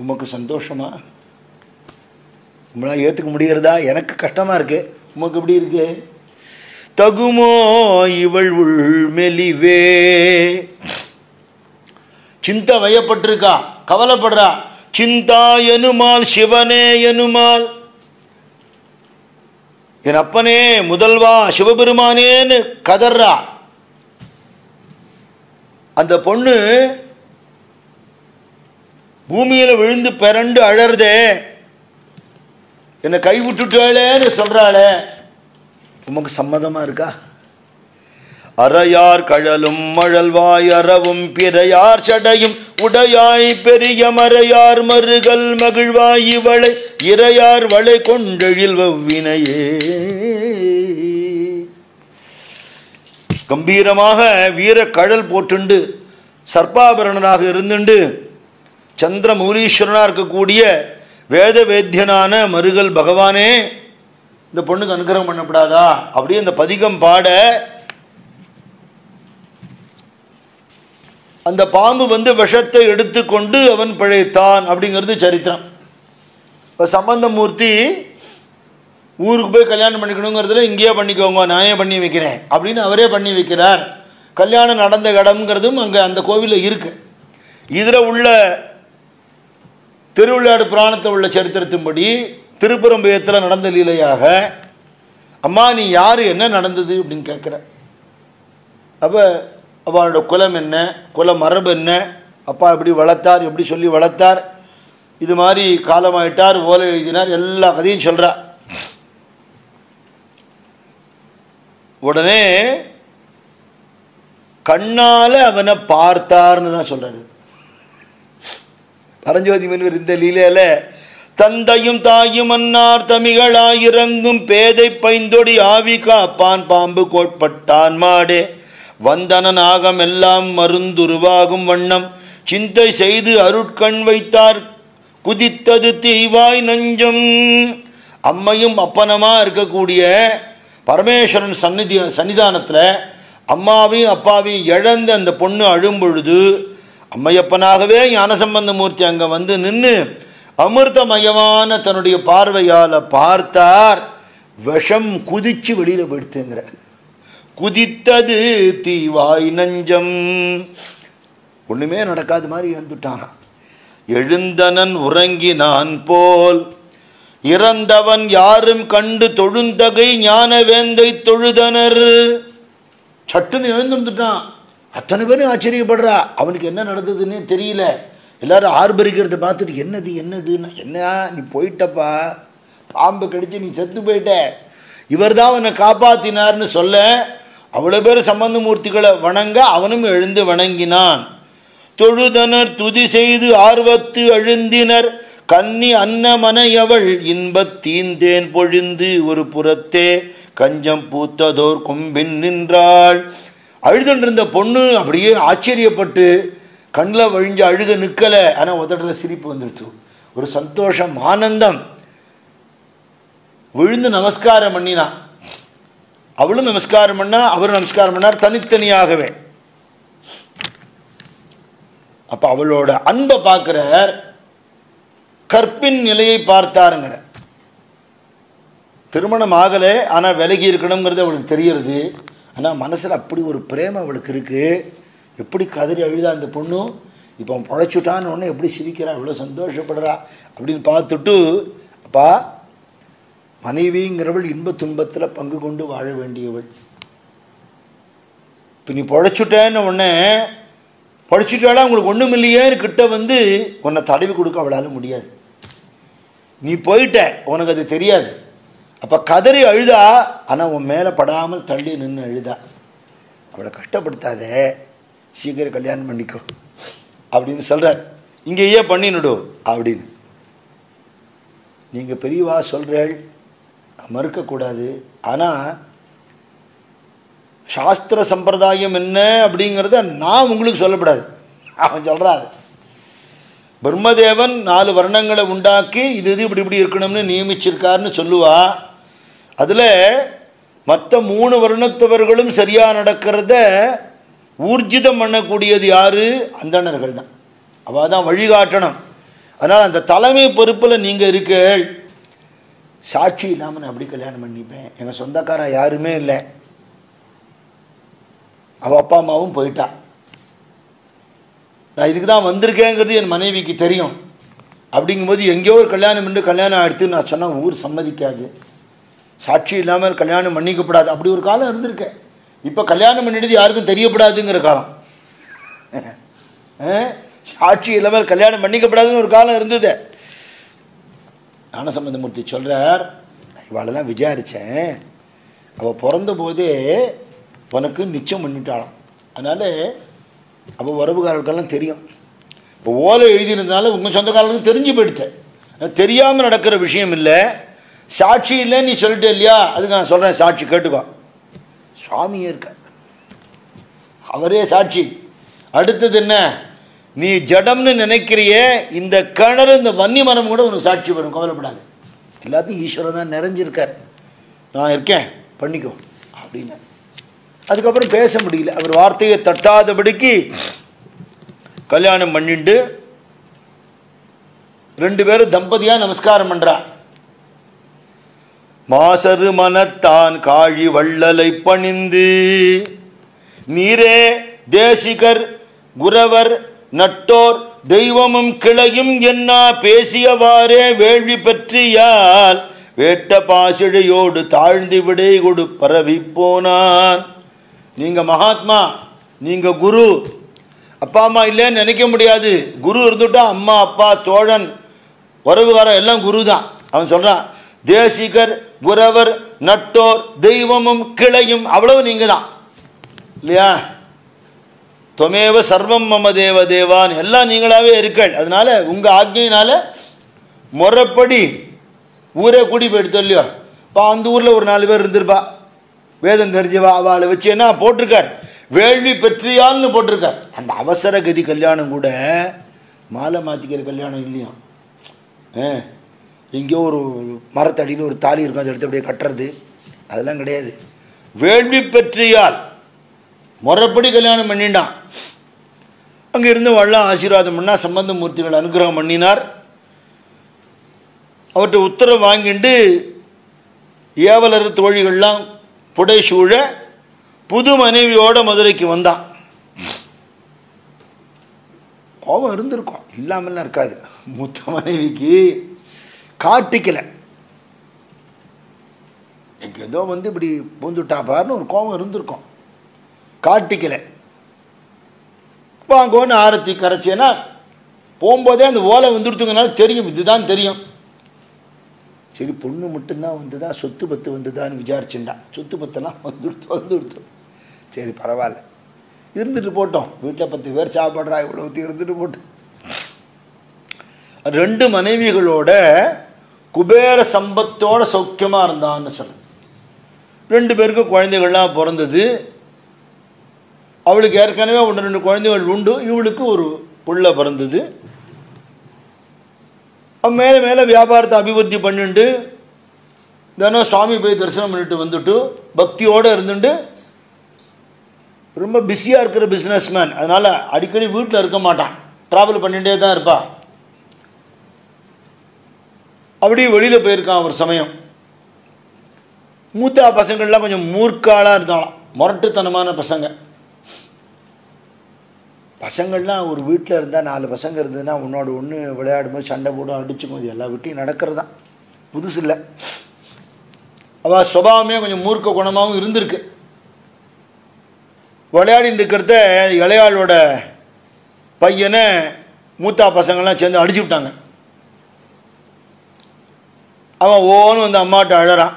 உமக்கு சந்தோஷமா? உங்களால் ஏற்றுக்க முடிகிறதா? எனக்கு கஷ்டமாக இருக்கு, உமக்கு எப்படி இருக்கு? தகுமோ இவள் உள்மெலிவே. சிந்த வயப்பட்டிருக்கா, கவலைப்படுறா. சிந்தா எனுமால் சிவனே எனுமால், என் அப்பனே முதல்வா சிவபெருமானேன்னு கதறா. அந்த பொண்ணு பூமியில் விழுந்து பிறண்டு அழறதே, என்னை கைவிட்டுட்டாளேன்னு சொல்றாளே, உமக்கு சம்மதமா இருக்கா? அறையார் கழலும் மழல்வாய் அறவும் பிறையார் சடையும் உடையாய் பெரிய மறையார் மருகல் மகிழ்வாய் இவளை இறையார் வளை கொண்டெழில் வவ்வினையே. கம்பீரமாக வீர கழல் போட்டுண்டு சர்ப்பாபரணனாக இருந்துண்டு சந்திரமௌலீஸ்வரனாக இருக்கக்கூடிய வேத வேத்தியனான மருகல் பகவானே, இந்த பொண்ணுக்கு அனுகிரகம் பண்ணப்படாதா? அப்படியே இந்த பதிகம் பாட அந்த பாம்பு வந்து விஷத்தை எடுத்துக்கொண்டு அவன் பிழைத்தான் அப்படிங்கிறது சரித்திரம். இப்போ சம்பந்தமூர்த்தி ஊருக்கு போய் கல்யாணம் பண்ணிக்கணுங்கிறதுல இங்கேயே பண்ணிக்கோங்க, நானே பண்ணி வைக்கிறேன் அப்படின்னு அவரே பண்ணி வைக்கிறார். கல்யாணம் நடந்த இடம்ங்கிறதும் அங்கே அந்த கோவிலில் இருக்குது. இதில் உள்ள திருவிளையாடு புராணத்தில் உள்ள சரித்திரத்தின்படி திருப்புறம்பயத்தில் நடந்த லீலையாக அம்மா நீ யார், என்ன நடந்தது அப்படின்னு கேட்குற. அப்போ அவளோட குலம் என்ன, குல மரபு என்ன, அப்பா எப்படி வளர்த்தார், எப்படி சொல்லி வளர்த்தார், இது மாதிரி காலமாயிட்டார், ஓலை எழுதினார், எல்லா கதையும் சொல்கிறா. உடனே கண்ணால் அவனை பார்த்தார்னு தான் சொல்கிறாரு பரஞ்சோதி முனிவர் இந்த லீலையில. தந்தையும் தாயும் அன்னார் தமிகளாயிரங்கும் பேதை பைந்தொடி ஆவி காப்பான் பாம்பு கோட்பட்டான் மாடே வந்தன நாகம் எல்லாம் மருந்துருவாகும் வண்ணம் சிந்தை செய்து அருட்கண் வைத்தார் குதித்தது தீவாய் நஞ்சம். அம்மையும் அப்பனமா இருக்கக்கூடிய பரமேஸ்வரன் சன்னிதானத்தில் அம்மாவையும் அப்பாவையும் இழந்த அந்த பொண்ணு அழும்பொழுது அம்மையப்பனாகவே ஞானசம்பந்த மூர்த்தி அங்கே வந்து நின்று அமிர்தமயமான தன்னுடைய பார்வையால் பார்த்தார். விஷம் குதிச்சு வெளியில் போயிடுத்துங்கிற. குதித்தது தீவாய் நஞ்சம். ஒன்றுமே நடக்காத மாதிரி வந்துட்டானா. எழுந்தனன் உறங்கினான் போல் இறந்தவன் யாரும் கண்டு தொழுந்தகை ஞான வேந்தை தொழுதனர். சட்டுன்னு எழுந்துட்டான். அத்தனை பேரும் ஆச்சரியப்படுறா. அவனுக்கு என்ன நடந்ததுன்னே தெரியல. எல்லாரும் ஆர்ப்பரிக்கிறத பார்த்துட்டு என்னது என்னதுன்னா, என்ன நீ போயிட்டப்பா, பாம்பு கடிச்சு நீ செத்து போயிட்ட, இவர் தான் அவனை காப்பாற்றினார்னு சொல்ல அவ்வளோ பேர் சம்பந்த மூர்த்திகளை வணங்க அவனும் எழுந்து வணங்கினான். தொழுதனர் துதி செய்து ஆர்வத்து அழுந்தினர் கன்னி அன்னமனையவள் இன்பத் தீந்தேன் பொழிந்து ஒரு புறத்தே கஞ்சம் பூத்ததோர் கொம்பின் நின்றாள். அழுதுன்றிருந்த பொண்ணு அப்படியே ஆச்சரியப்பட்டு கண்ணில் வழிஞ்ச அழுக நிற்கலை. ஆனால் உதட்டில் சிரிப்பு வந்துடுச்சு. ஒரு சந்தோஷம், ஆனந்தம். விழுந்து நமஸ்காரம் பண்ணினான். அவளும் நமஸ்காரம் பண்ணா, அவரும் நமஸ்காரம் பண்ணார், தனித்தனியாகவே. அப்போ அவளோட அன்பை பார்க்கிறார். கற்பின் நிலையை பார்த்தாருங்கிற. திருமணம் ஆகலை, ஆனால் விலகி இருக்கணுங்கிறது அவளுக்கு தெரிகிறது. ஆனால் மனசில் அப்படி ஒரு பிரேமம் அவளுக்கு இருக்குது. எப்படி கதறி அழுதா அந்த பொண்ணு. இப்போ அவன் பொழைச்சுட்டான்னு ஒன்று எப்படி சிரிக்கிறா, எவ்வளோ சந்தோஷப்படுறா அப்படின்னு பார்த்துட்டு, அப்பா மனைவிங்கிறவள் இன்ப துன்பத்தில் பங்கு கொண்டு வாழ வேண்டியவள். இப்போ நீ பொழைச்சுட்டேன்னு உடனே பொழைச்சிட்டாலும் உங்களுக்கு ஒன்றும் இல்லையேன்னு கிட்ட வந்து உன்னை தடவி கொடுக்க அவளால் முடியாது. நீ போயிட்ட, உனக்கு அது தெரியாது. அப்போ கதறி அழுதா, ஆனால் உன் மேலே படாமல் தள்ளி நின்று அழுதா. அவளை கஷ்டப்படுத்தாதே, சீக்கிரம் கல்யாணம் பண்ணிக்கோ அப்படின்னு சொல்கிறார். இங்கேயே பண்ணிவிடும் அப்படின்னு. நீங்கள் பெரியவா சொல்கிறேள், நான் மறுக்கக்கூடாது. ஆனால் சாஸ்திர சம்பிரதாயம் என்ன அப்படிங்கிறத நான் உங்களுக்கு சொல்லப்படாது. அவன் சொல்கிறாது. பிரம்மதேவன் 4 வர்ணங்களை உண்டாக்கி இது இப்படி இப்படி இருக்கணும்னு நியமிச்சிருக்காருன்னு சொல்லுவா. அதில் மற்ற 3 வர்ணத்தவர்களும் சரியாக நடக்கிறத ஊர்ஜிதம் பண்ணக்கூடியது யார்? அந்தணர்கள் தான். அவள் தான் வழிகாட்டணும். அதனால் அந்த தலைமை பொறுப்பில் நீங்கள் இருக்கீள். சாட்சி இல்லாமல் நான் அப்படி கல்யாணம் பண்ணிப்பேன். எங்கள் சொந்தக்காரா யாருமே இல்லை, அவள் அப்பா அம்மாவும் போயிட்டா. நான் இதுக்கு தான் வந்திருக்கேங்கிறது என் மனைவிக்கு தெரியும். அப்படிங்கும்போது எங்கேயோ ஒரு கல்யாணம் பண்ணி கல்யாணம் ஆகிடுத்து நான் சொன்னால் ஊர் சம்மதிக்காது. சாட்சி இல்லாமல் கல்யாணம் பண்ணிக்கப்படாது. அப்படி ஒரு காலம் இருந்திருக்கேன். இப்போ கல்யாணம் பண்ணிடுது யாருக்கும் தெரியப்படாதுங்கிற காலம். சாட்சி இல்லாமல் கல்யாணம் பண்ணிக்கப்படாதுன்னு ஒரு காலம் இருந்தது. ஞானசம்பந்தமூர்த்தி சொல்கிறார், இவாளெல்லாம் விசாரித்தேன். அவள் பிறந்த போதே உனக்கு நிச்சயம் பண்ணிட்டாளாம். அதனால் அப்போ உறவுகாரர்களுக்கெல்லாம் தெரியும். இப்போ ஓலை எழுதினதுனால உங்கள் சொந்தக்காரர்களுக்கு தெரிஞ்சு போயிடுச்சேன். தெரியாமல் நடக்கிற விஷயம் இல்லை. சாட்சி இல்லைன்னு நீ சொல்லிட்டே இல்லையா, அதுக்கு நான் சொல்கிறேன், சாட்சி கேட்டுக்கோ. சுவாமியே இருக்க, அவரே சாட்சி. அடுத்தது என்ன, நீ ஜடம்னு நினைக்கிறிய இந்த கிணறு இந்த வன்னி மரம் கூட உனக்கு சாட்சி வரும், கவலைப்படாது. எல்லாத்தையும் ஈஸ்வரன் தான் நிறைஞ்சிருக்கார். நான் இருக்கேன் பண்ணிக்கோ அப்படின்னு. அதுக்கப்புறம் பேச முடியல. அவர் வார்த்தையை தட்டாதபடிக்கு கல்யாணம் பண்ணிட்டு 2 பேரும் தம்பதியாக நமஸ்காரம் பண்ணுறா. மாசரு மனத்தான் காழி வள்ளலை பணிந்து நீரே தேசிகர் குரவர் நட்டோர் தெய்வமும் கிளையும் என்ன பேசியவாறே வேள்வி பற்றியால் வேட்ட பாசிழையோடு தாழ்ந்து விடை கொடு பரவி போனான். நீங்கள் மகாத்மா, நீங்கள் குரு, அப்பா அம்மா இல்லைன்னு நினைக்க முடியாது. குரு இருந்துட்டா அம்மா அப்பா தோழன் உறவுகாரம் எல்லாம் குரு தான். அவன் சொல்கிறான், தேசிகர் குரவர் நட்டோர் தெய்வமும் கிளையும் அவ்வளவு நீங்கள் தான் இல்லையா? தொமேவ சர்வம் மம தேவ தேவான், எல்லாம் நீங்களாகவே இருக்கள். அதனால உங்கள் ஆக்ஞையினால முறைப்படி ஊரே கூடி போயிடுத்தோ இல்லையோ. இப்போ அந்த ஊரில் ஒரு 4 பேர் இருந்திருப்பா, வேதம் தெரிஞ்சவா, அவளை வச்சு என்ன போட்டிருக்கார், வேள்வி பெற்றியால்னு போட்டிருக்கார். அந்த அவசர கதி கல்யாணம் கூட மாலை மாற்றிக்கிற கல்யாணம் இல்லையா? எங்கேயோ ஒரு மரத்தடியில் ஒரு தாலி இருக்கும், அதை எடுத்து அப்படியே கட்டுறது, அதெல்லாம் கிடையாது. வேள்வி பெற்றியால் முறைப்படி கல்யாணம் பண்ணிட்டான். அங்கே இருந்து வள்ளம் ஆசீர்வாதம் பண்ணால் சம்பந்தமூர்த்திகள் அனுகிரகம் பண்ணினார். அவர்கிட்ட உத்தரவு வாங்கிட்டு ஏவலர் தோழிகள்லாம் புடைசூழ புது மனைவியோட மதுரைக்கு வந்தான். கோபம் இருந்திருக்கும், இல்லாமல்லாம் இருக்காது. மூத்த மனைவிக்கு காட்டிக்கலை, ஏதோ இப்படி பூந்துட்டாப்பார்னு ஒரு கோபம் இருந்திருக்கும். காட்டிக்கலை. வாங்கோன்னு ஆரத்தி கரைச்சேன்னா போகும்போதே அந்த ஓலை வந்துடுத்துங்கனால தெரியும், இதுதான் தெரியும். சரி, பொண்ணு மட்டும்தான் வந்துதா, சொத்து பத்து வந்துதான்னு விசாரிச்சுண்டா. சொத்து பத்தெல்லாம் வந்துடுத்து. சரி பரவாயில்ல, இருந்துட்டு போட்டோம், வீட்டில் 10 பேர் சாப்பிட்றா, இவ்வளோ இருந்துட்டு போட்டோம். 2 மனைவிகளோட குபேர சம்பத்தோட சௌக்கியமாக இருந்தான்னு சொல்ல. 2 பேருக்கு குழந்தைகள்லாம் பிறந்தது. அவளுக்கு ஏற்கனவே 1-2 குழந்தைகள் உண்டு, இவளுக்கு ஒரு புள்ள பிறந்தது. மேலே மேலே வியாபாரத்தை அபிவிருத்தி பண்ணிட்டு தினம் சுவாமி போய் தரிசனம் பண்ணிட்டு வந்துட்டு பக்தியோடு இருந்துட்டு ரொம்ப பிஸியாக இருக்கிற பிஸ்னஸ் மேன். அதனால் அடிக்கடி வீட்டில் இருக்க மாட்டான், ட்ராவல் பண்ணிகிட்டே தான் இருப்பான். அப்படியே வெளியில் போயிருக்கான் ஒரு சமயம். மூத்தா பசங்கள்லாம் கொஞ்சம் மூர்க்காளாக இருந்தாலும், முரட்டுத்தனமான பசங்கள்லாம் ஒரு வீட்டில் இருந்தால் 4 பசங்க இருந்ததுன்னா உன்னோட ஒன்று விளையாடும்போது சண்டை போடும், அடிச்சுக்கும். இது எல்லா வீட்டையும் நடக்கிறது தான், புதுசு இல்லை. அவள் சுபாவமே கொஞ்சம் மூர்க்க குணமாகவும் இருந்திருக்கு. விளையாடிட்டு இருக்கிறத இளையாளோட பையனை மூத்தா பசங்கள்லாம் சேர்ந்து அடிச்சு விட்டாங்க. அவன் ஓன்னு வந்து அம்மாட்ட அழறான்.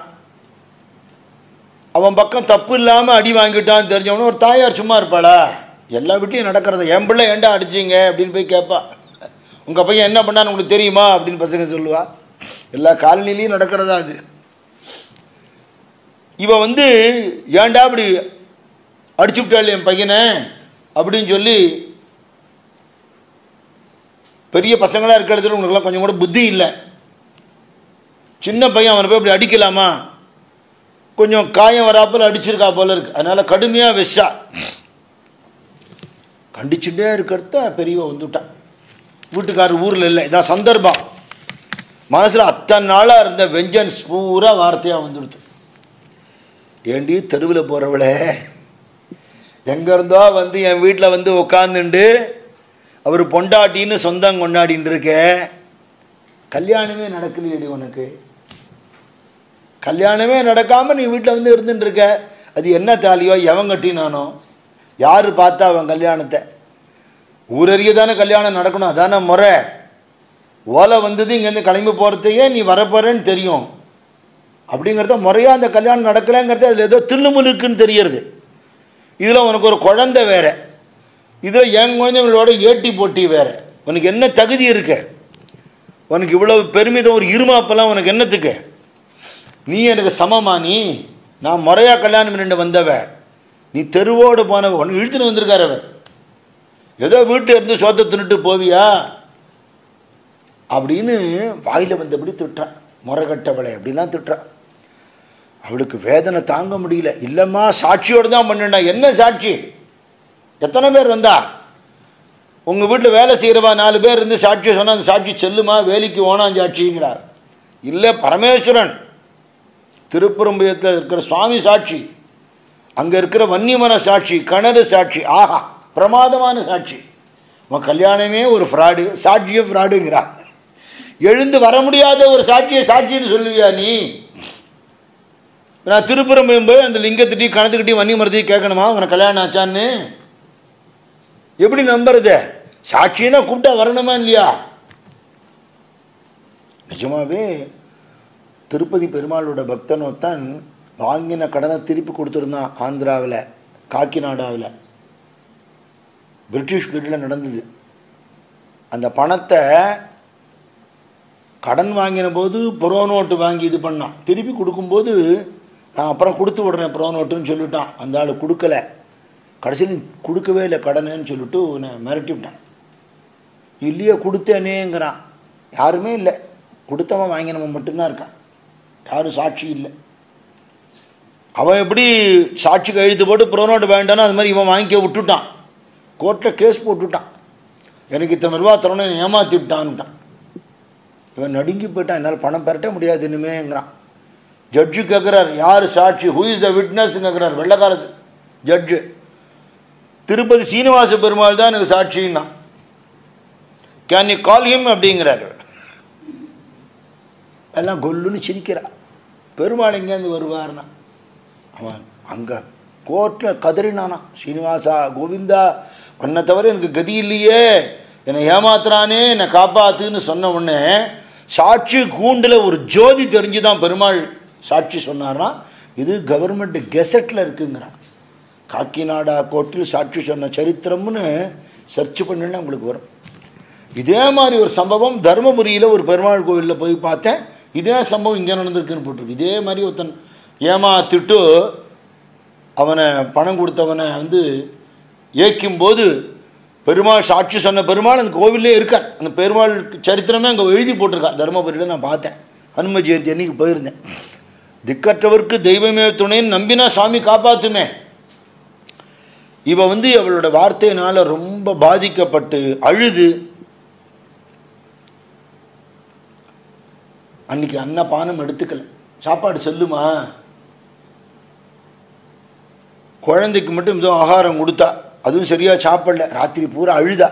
அவன் பக்கம் தப்பு இல்லாமல் அடி வாங்கிட்டான்னு தெரிஞ்சவனு ஒரு தாயார் சும்மா இருப்பாளா? எல்லா வீட்லையும் நடக்கிறது. என் பிள்ளை ஏண்டா அடிச்சிங்க அப்படின்னு போய் கேட்பா. உங்கள் பையன் என்ன பண்ணான்னு உங்களுக்கு தெரியுமா அப்படின்னு பசங்க சொல்லுவா. எல்லா காலனிலையும் நடக்கிறதா அது. இவன் ஏண்டா அப்படி அடிச்சு விட்டாள் என் பையனை அப்படின்னு சொல்லி, பெரிய பசங்களாக இருக்கிற இடத்துல உங்களுக்குலாம் கொஞ்சம் கூட புத்தி இல்லை. சின்ன பையன் அவனை போய் அப்படி அடிக்கலாமா? கொஞ்சம் காயம் வராப்பில் அடிச்சிருக்கா போல இருக்கு. அதனால் கடுமையாக வெஷா கண்டிச்சுட்டே இருக்கிறத பெரியவ வந்துவிட்டான். வீட்டுக்காரர் ஊரில் இல்லை, இதான் சந்தர்ப்பம். மனசில் அத்தனை நாளாக இருந்த வெஞ்சன்ஸ் பூரா வார்த்தையாக வந்துடுது. ஏண்டி தெருவில் போகிறவளே, எங்கே இருந்தோ என் வீட்டில் உட்காந்துண்டு அவர் பொண்டாட்டின்னு சொந்தம் கொண்டாடின்னு இருக்க, கல்யாணமே நடக்கலையடி உனக்கு. கல்யாணமே நடக்காமல் நீ வீட்டில் இருந்துட்டுருக்க. அது என்ன தாலியோ எவன் கட்டினானோ, யார் பார்த்தா அவன் கல்யாணத்தை? ஊரறிய தானே கல்யாணம் நடக்கணும், அதானே முறை. ஓலை இங்கேருந்து கிளம்பி போகிறதையே நீ வரப்போறேன்னு தெரியும். அப்படிங்கிறத முறையாக அந்த கல்யாணம் நடக்கலைங்கிறது அதில் ஏதோ தில்லுமுலுக்குன்னு தெரியறது. இதில் உனக்கு ஒரு குழந்தை வேறு, இதில் என் குழந்தைங்களோட ஏட்டி போட்டி வேறு. உனக்கு என்ன தகுதி இருக்கு? உனக்கு இவ்வளோ பெருமிதம், ஒரு இருமாப்பெல்லாம் உனக்கு என்னத்துக்கு? நீ எனக்கு சமமா? நான் முறையாக கல்யாணம் பண்ணிட்டு வந்தவ, நீ தெருவோடு போனவ, உனக்கு இழுத்துன்னு வந்திருக்காரு அவர். ஏதோ வீட்டில் இருந்து சோத்தை தின்னுட்டு போவியா அப்படின்னு வாயில் வந்தபடி திட்டுறான். முறைகட்டவளை அப்படிலாம் திட்டுறான். அவளுக்கு வேதனை தாங்க முடியல. இல்லைம்மா, சாட்சியோடு தான் பண்ணிட்டா. என்ன சாட்சி? எத்தனை பேர் வந்தா? உங்கள் வீட்டில் வேலை செய்கிறவா 4 பேர் இருந்து சாட்சியை சொன்னால் அந்த சாட்சி செல்லுமா? வேலைக்கு ஓனான் சாட்சிங்கிறார். இல்லை, பரமேஸ்வரன் திருப்பரம்பயத்தில் இருக்கிற சுவாமி சாட்சி, அங்கே இருக்கிற வன்னிமன சாட்சி, கிணறு சாட்சி. ஆஹா, பிரமாதமான சாட்சி. உன் கல்யாணமே ஒரு ஃப்ராடு, சாட்சியும் ஃப்ராடுங்கிறா. எழுந்து வர முடியாத ஒரு சாட்சியை சாட்சின்னு சொல்லுவியா நீ? நான் திருப்புறம் போய் அந்த லிங்கத்திட்டையும் கணத்துக்கிட்டையும் வன்னி மரத்தையும் கேட்கணுமா உனக்கு கல்யாணம் ஆச்சான்னு? எப்படி நம்புறது? சாட்சின்னா கூப்பிட்டா வரணுமா இல்லையா? நிஜமாவே திருப்பதி பெருமாளோட பக்தனோத்தான் வாங்கின கடனை திருப்பி கொடுத்துருந்தான். ஆந்திராவில், காக்கிநாடாவில் பிரிட்டிஷ் பீரியடில் நடந்தது. அந்த பணத்தை கடன் வாங்கின போது புரோ நோட்டு வாங்கி இது பண்ணான். திருப்பி கொடுக்கும்போது நான் அப்புறம் கொடுத்து விடுறேன் புரோ நோட்டுன்னு சொல்லிட்டான். அந்த ஆள் கொடுக்கலை. கடைசியில் கொடுக்கவே இல்லை கடனேன்னு சொல்லிட்டு நான் மிரட்டிவிட்டான். இல்லையே கொடுத்தேனேங்கிறான். யாருமே இல்லை, கொடுத்தவன் வாங்கினவன் மட்டும்தான் இருக்கான். யாரும் சாட்சி இல்லை. அவன் எப்படி சாட்சி கழுத்து போட்டு புரோ நோட்டு வேண்டானோ அது மாதிரி இவன் வாங்கிக்க விட்டுட்டான். கோர்ட்டில் கேஸ் போட்டுவிட்டான். எனக்கு இத்தனை ரூபா தரணும்னு ஏமாற்றி விட்டான்னுட்டான். இவன் நடுங்கி போயிட்டான். என்னால் பணம் பெறட்ட முடியாது இனிமேங்கிறான். ஜட்ஜு கேட்குறார், யார் சாட்சி, ஹூ இஸ் த விட்னஸ் கேட்குறார் வெள்ளக்கார ஜட்ஜு. திருப்பதி சீனிவாச பெருமாள் தான் எனக்கு சாட்சின்னா. கேன் யூ கால் ஹிம் அப்படிங்கிறார். எல்லாம் கொல்லுன்னு சிரிக்கிறா. பெருமாள் எங்கேருந்து வருவார்னா அவன் அங்கே கோர்ட்டில் கதறினானா, சீனிவாசா கோவிந்தா உன்னை தவிர எனக்கு கதி இல்லையே, என்னை ஏமாத்துறானே, என்னை காப்பாத்துன்னு சொன்ன உடனே சாட்சி கூண்டில் ஒரு ஜோதி தெரிஞ்சு தான் பெருமாள் சாட்சி சொன்னார்னா இது கவர்மெண்ட் கெசட்டில் இருக்குங்கிறான். காக்கிநாடா கோர்ட்டில் சாட்சி சொன்ன சரித்திரம்னு சர்ச் பண்ணினா உங்களுக்கு வரும். இதே மாதிரி ஒரு சம்பவம் தர்மபுரியில் ஒரு பெருமாள் கோவிலில் போய் பார்த்தேன். இதே சம்பவம் இங்கே நடந்திருக்குன்னு போட்டிருக்கு. இதே மாதிரி ஒருத்தன் ஏமாத்திட்டு அவனை பணம் கொடுத்தவனை ஏக்கும்போது பெருமாள் சாட்சி சொன்ன பெருமாள் அந்த கோவிலே இருக்கார். அந்த பெருமாள் சரித்திரமே அங்கே எழுதி போட்டிருக்கா. தர்மபுரியில் நான் பார்த்தேன். ஹனும ஜெயந்தி அன்னைக்கு போயிருந்தேன். திக்கற்றவருக்கு தெய்வமே துணைன்னு நம்பினா சாமி காப்பாற்றுமே. இவ அவளோட வார்த்தையினால ரொம்ப பாதிக்கப்பட்டு அழுது அன்னைக்கு அன்னபானம் எடுத்துக்கல. சாப்பாடு செல்லுமா, குழந்தைக்கு மட்டும் ஏதோ ஆகாரம் கொடுத்தா, அதுவும் சரியாக சாப்பிடல. ராத்திரி பூரா அழுதா.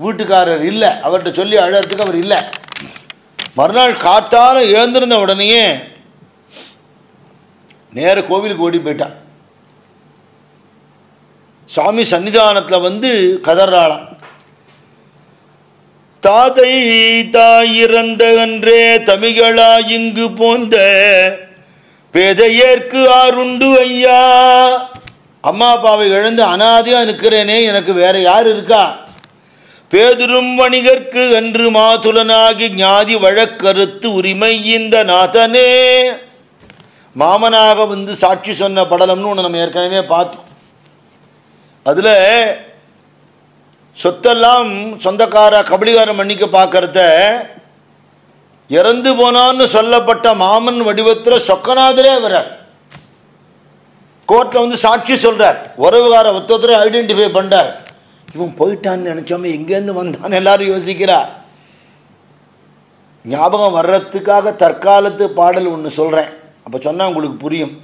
வீட்டுக்காரர் இல்லை, அவர்கிட்ட சொல்லி அழறதுக்கு அவர் இல்லை. மறுநாள் காத்தால எழுந்திருந்த உடனேயே நேர கோவிலுக்கு ஓடி போயிட்டான். சுவாமி சன்னிதானத்தில் கதறாளாம். தாதை தாயிறந்த அன்றே தமிழா இங்கு போந்த பேதையேற்கு ஆறுண்டு ஐயா. அம்மா அப்பாவை இழந்து அனாதையாக நிற்கிறேனே, எனக்கு வேற யார் இருக்கா? பேதுரும் வணிகர்க்கு அன்று மாதுலனாகி ஞாதி வழக்கறுத்து உரிமை இந்த நாதனே. மாமனாக சாட்சி சொன்ன படலம்னு ஒன்று நம்ம ஏற்கனவே பார்த்தோம். அதில் சொத்தெல்லாம் சொந்தக்கார கபடிகாரம் மன்னிக்க பார்க்கறத இறந்து போனான்னு சொல்லப்பட்ட மாமன் வடிவத்தில் சொக்கநாதரே வரார். கோர்ட்டில் சாட்சி சொல்றார். உறவுகார ஒத்தொத்தரை ஐடென்டிஃபை பண்றார். இவன் போயிட்டான்னு நினைச்சோமே, எங்கேருந்து வந்தான்னு எல்லாரும் யோசிக்கிறா. ஞாபகம் வர்றதுக்காக தற்காலத்து பாடல் ஒன்று சொல்றேன். அப்போ சொன்னா உங்களுக்கு புரியும்.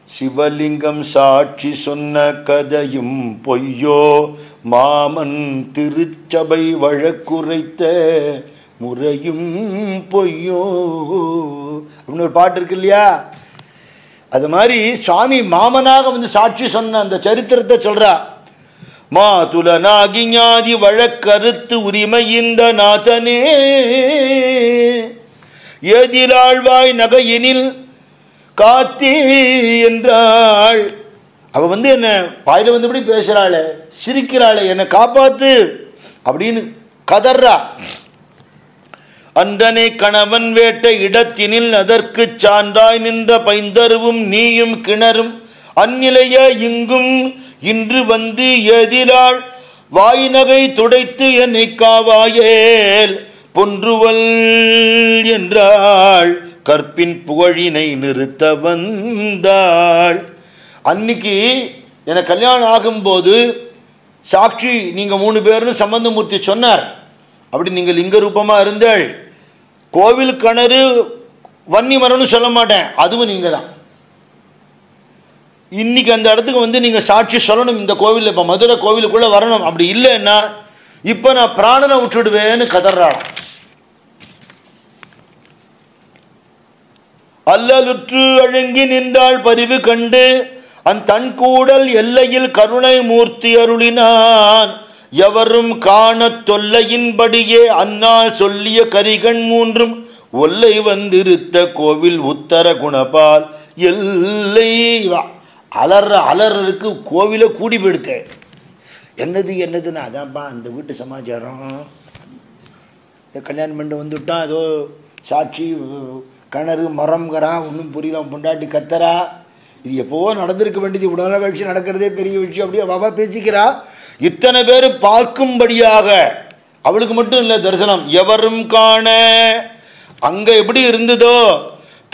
சிவலிங்கம் சாட்சி சொன்ன கதையும் பொய்யோ, மாமன் திருச்சபை வழக்குரைத்த முறையும் பொய்யோ அப்படின்னு ஒரு பாட்டு இருக்கு இல்லையா? அது மாதிரி சுவாமி மாமனாக சாட்சி சொன்ன அந்த சரித்திரத்தை சொல்றா. மாதுலனாகி ஞாதி வழக்கறுத்து உரிமை இந்த நாதனே. எதிராழ்வாய் நகையினில் காத்தி என்றாள். அவ என்ன பாயில இப்படி பேசுறாளே, சிரிக்கிறாளே, என்னை காப்பாத்து அப்படின்னு கதர்றா. அந்தனை கணவன் வேட்ட இடத்தினில் அதற்கு சான்றாய் நின்ற பைந்தருவும் நீயும் கிணறும் அந்நிலைய இங்கும் இன்று எதிராள் வாய்நகை துடைத்து என்னை காவாயேல் பொன்றுவல் என்றாள். கற்பின் புகழினை நிறுத்த வந்தாள். அன்னைக்கு எனக்கு கல்யாணம் ஆகும்போது சாட்சி நீங்க 3 பேர்னு சம்பந்தமூர்த்தி சொன்னார். அப்படி நீங்க லிங்க ரூபமா இருந்தாள். கோவில் கிணறு வன்னி மரம்னு சொல்ல மாட்டேன், அதுவும் நீங்க தான். இன்னைக்கு அந்த இடத்துக்கு நீங்க சாட்சி சொல்லணும். இந்த கோவில் இப்ப மதுரை கோவிலுக்குள்ள வரணும். அப்படி இல்லைன்னா இப்ப நான் பிராணனை விட்டுடுவேன்னு கதறாளாம். அல்லலுற்று அழுங்கி நின்றாள் பரிவு கண்டு தன் கூடல் எல்லையில் கருணை மூர்த்தி அருளினான். எவரும் காண தொல்லையின்படியே அந்நாள் சொல்லிய கரிகண் மூன்றும் ஒல்லை வந்திருத்த கோவில் உத்தர குணபால் எல்லை. அலறருக்கு கோவில கூடி போயிடுத்த. என்னதுன்னா அதான்ப்பா அந்த வீட்டு சமாச்சாரம். கல்யாணம் பண்ணி வந்துவிட்டான், ஏதோ சாட்சி கிணறு மரம்ங்கிறா, ஒன்றும் புரியல, பொண்டாட்டி கத்தரா. இது எப்போவோ நடந்திருக்க வேண்டியது, உடனே கழிச்சு நடக்கிறதே பெரிய விஷயம். அப்படியே பாபா பேசிக்கிறா. இத்தனை பேர் பார்க்கும்படியாக அவளுக்கு மட்டும் இல்லை தரிசனம். எவரும் காண அங்க எப்படி இருந்ததோ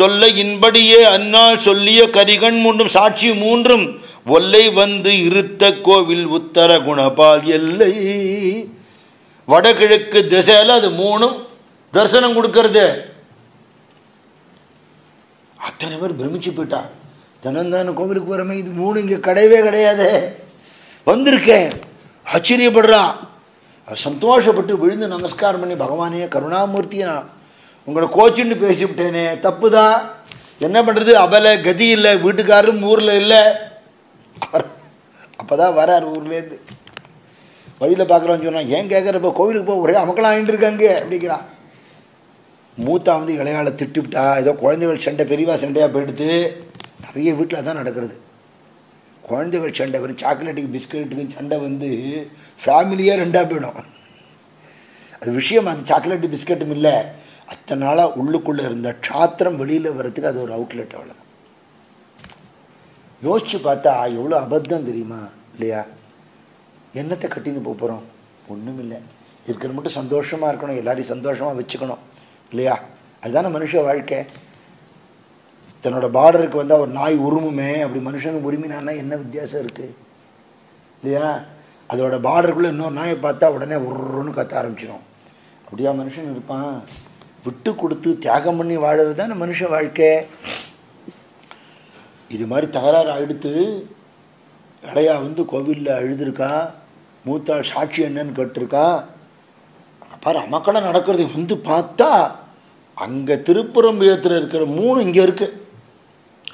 தொல்லையின்படியே அந்நாள் சொல்லிய கரிகண் மூன்றும் சாட்சி மூன்றும் ஒல்லை வந்து இருத்த கோவில் உத்தர குணபால் எல்லை. வடகிழக்கு திசையில அது மூணும் தரிசனம் கொடுக்கறது. அத்தனை பேர் பிரமிச்சு போயிட்டா. தினந்தான கோவிலுக்கு வரமே, இது மூணு இங்கே கிடையவே கிடையாது, வந்திருக்கேன். ஆச்சரியப்படுறா. சந்தோஷப்பட்டு விழுந்து நமஸ்காரம் பண்ணி, பகவானே கருணாமூர்த்தியை நான் உங்களை கோச்சுன்னு பேசிவிட்டேனே, தப்புதான், என்ன பண்ணுறது, அபலை கதி இல்லை, வீட்டுக்காரரும் ஊரில் இல்லை. அப்போ தான் வரார் ஊர்லேருந்து. வழியில் பார்க்குறோன்னு சொன்னால், ஏன் கேட்குறப்ப கோவிலுக்கு போக ஒரே அமக்கெல்லாம் ஆகிட்டு இருக்காங்க அப்படிங்கிறான். மூத்தா வந்து இளையாளை திட்டுவிட்டா, ஏதோ குழந்தைகள் சண்டை பெரியவா சண்டையாக போயிடுத்து. நிறைய வீட்டில் தான் நடக்கிறது. குழந்தைகள் சண்டை வரும், சாக்லேட்டுக்கு பிஸ்கட்டுக்கு சண்டை வந்து ஃபேமிலியே ரெண்டாக போயிடும். அது விஷயம் அது சாக்லேட்டு பிஸ்கட்டும் இல்லை, அத்தனை நாளாக உள்ளுக்குள்ளே இருந்த க்ஷாத்திரம் வெளியில் வர்றதுக்கு அது ஒரு அவுட்லெட். அவ்வளோ யோசித்து பார்த்தா எவ்வளோ அபத்தம் தெரியுமா இல்லையா? என்னத்தை கட்டின்னு போகிறோம்? ஒன்றும் இல்லை, இருக்கிற மட்டும் சந்தோஷமாக இருக்கணும், எல்லாரையும் சந்தோஷமாக வச்சுக்கணும் இல்லையா? அதுதானே மனுஷ வாழ்க்கை. தன்னோட பார்டருக்கு வந்தால் ஒரு நாய் உருமுமே, அப்படி மனுஷனுக்கு உரிமினான்னா என்ன வித்தியாசம் இருக்குது இல்லையா? அதோட பார்டருக்குள்ளே இன்னொரு நாயை பார்த்தா உடனே ஒருன்னு கத்த ஆரம்பிச்சிடும். அப்படியா மனுஷன் இருப்பான்? விட்டு கொடுத்து தியாகம் பண்ணி வாழறது தானே மனுஷ வாழ்க்கை. இது மாதிரி தகராறு அழுத்து இளையா வந்து கோவிலில் அழுதுருக்கா, மூத்தாள் சாட்சி என்னன்னு கேட்டிருக்கா. பாரு அமக்களை நடக்கிறது. வந்து பார்த்தா அங்கே திருப்புறம்பியத்தில் இருக்கிற மூணு இங்கே இருக்குது.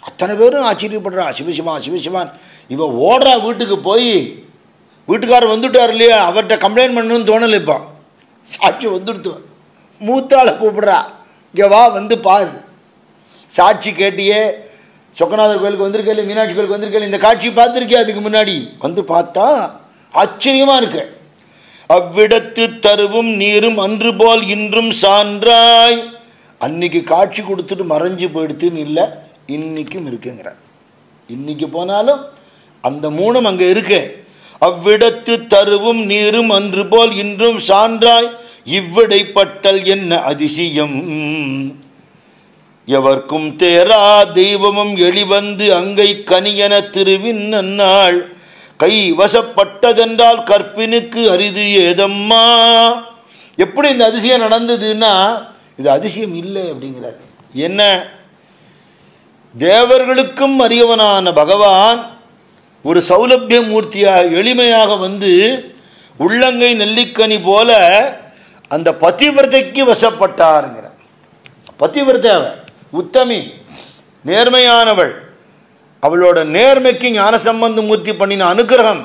அத்தனை பேரும் ஆச்சரியப்படுறா, சிவசிவான் சிவசிவான். இவன் ஓடுறா வீட்டுக்கு போய், வீட்டுக்காரர் வந்துட்டார் இல்லையா, அவர்கிட்ட கம்ப்ளைண்ட் பண்ணணும்னு தோணலை. இப்போ சாட்சி வந்துடுத்து, மூத்தாளை கூப்பிட்றா, இங்கே வா வந்து பாரு, சாட்சி கேட்டியே, சொக்கநாதர் கோயிலுக்கு வந்திருக்கே, மீனாட்சி கோயிலுக்கு வந்திருக்கே, இந்த காட்சி பார்த்துருக்கே அதுக்கு முன்னாடி. வந்து பார்த்தா ஆச்சரியமாக இருக்கு. அவ்விடத்து தருவும் நீரும் அன்று போல் இன்றும் சான்றாய். அன்னைக்கு காட்சி கொடுத்துட்டு மறைஞ்சு போயிடுத்துன்னு இல்லை, இன்னைக்கும் இருக்குங்கிறார். இன்னைக்கு போனாலும் அந்த மூணும் அங்கே இருக்கு. அவ்விடத்து தருவும் நீரும் அன்று போல் இன்றும் சான்றாய். இவ்விடைப்பட்டல் என்ன அதிசயம். எவர்க்கும் தேரா தெய்வமும் எளிவந்து அங்கை கனியன திருவின் நன்னாள். கை வசப்பட்டதென்றால் கற்பினுக்கு அரிது ஏதம்மா. எப்படி இந்த அதிசயம் நடந்ததுன்னா, இது அதிசயம் இல்லை அப்படிங்கிறார். என்ன, தேவர்களுக்கும் அறியவனான பகவான் ஒரு சௌலபிய மூர்த்தியாக எளிமையாக வந்து உள்ளங்கை நெல்லிக்கனி போல அந்த பதிவிரதைக்கு வசப்பட்டாருங்கிறார். பதிவிரதை உத்தமி, நேர்மையானவள். அவளோட நேர்மைக்கு ஞான சம்பந்த மூர்த்தி பண்ணின அனுகிரகம்,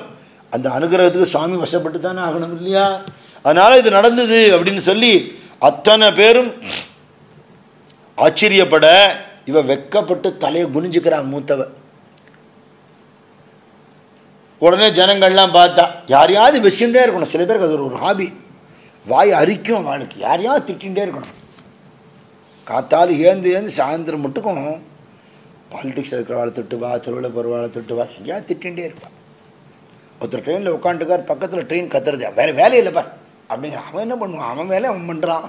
அந்த அனுகிரகத்துக்கு சுவாமி வசப்பட்டு தானே ஆகணும் இல்லையா? அதனால் இது நடந்தது அப்படின்னு சொல்லி அத்தனை பேரும் ஆச்சரியப்பட, இவ வெக்கப்பட்டு தலையை குனிஞ்சுக்கிறான் மூத்தவ. உடனே ஜனங்கள்லாம் பார்த்தா யாரையாவது வச்சுட்டே இருக்கணும். சில பேருக்கு அது ஒரு ஹாபி, வாய் அரிக்கும் அவளுக்கு, யாரையாவது திட்டிகிட்டே இருக்கணும். காத்தாலும் ஏந்து சாயந்தரம் மட்டுக்கும் பாலிடிக்ஸில் இருக்கிற வாழை திட்டுவா, திருவிழா போகிற வாழை திட்டுவா, எங்கேயாவது திட்டிகிட்டே இருப்பாள். ஒருத்தர் ட்ரெயினில் உட்காந்துக்கார், பக்கத்தில் ட்ரெயின் கத்துறது, வேறு வேலை இல்லைப்பா அப்படிங்கிற. அவன் என்ன பண்ணுவான், அவன் வேலை அவன் பண்ணுறான்.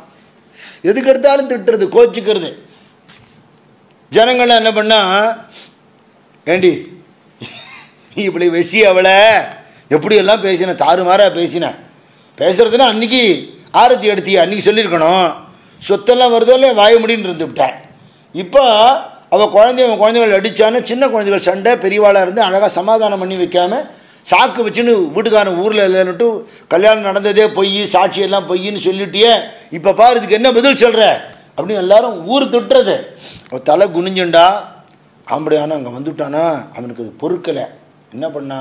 எதுக்கு எடுத்தாலும் திட்டுறது, கோச்சிக்கிறது. ஜனங்கள்லாம் என்ன பண்ணா, ஏண்டி நீ இப்படி வச்சு அவளை எப்படியெல்லாம் பேசின, தாறுமாறாக பேசின, பேசுறதுன்னா அன்றைக்கி ஆரத்தி எடுத்திய அன்றைக்கி சொல்லியிருக்கணும். சொத்தெல்லாம் வருதோ இல்லையா, வாய முடின்னு இருந்து விட்டேன். இப்போ அவள் குழந்தைகள் அடித்தான்னு சின்ன குழந்தைகள் சண்டை, பெரியவாளாக இருந்து அழகாக சமாதானம் பண்ணி வைக்காமல் சாக்கு வச்சுன்னு வீட்டுக்காரன் ஊரில் இல்லைன்னுட்டு கல்யாணம் நடந்ததே பொய், சாட்சியெல்லாம் பொய்ன்னு சொல்லிட்டியே, இப்போ பாரு இதுக்கு என்ன பதில் சொல்கிற அப்படின்னு எல்லாரும் ஊர் திட்டுறது. அவன் தலை குனிஞ்சுண்டா ஆம்படையானா அங்கே வந்துவிட்டானா அவனுக்கு அது பொறுக்கலை. என்ன பண்ணா,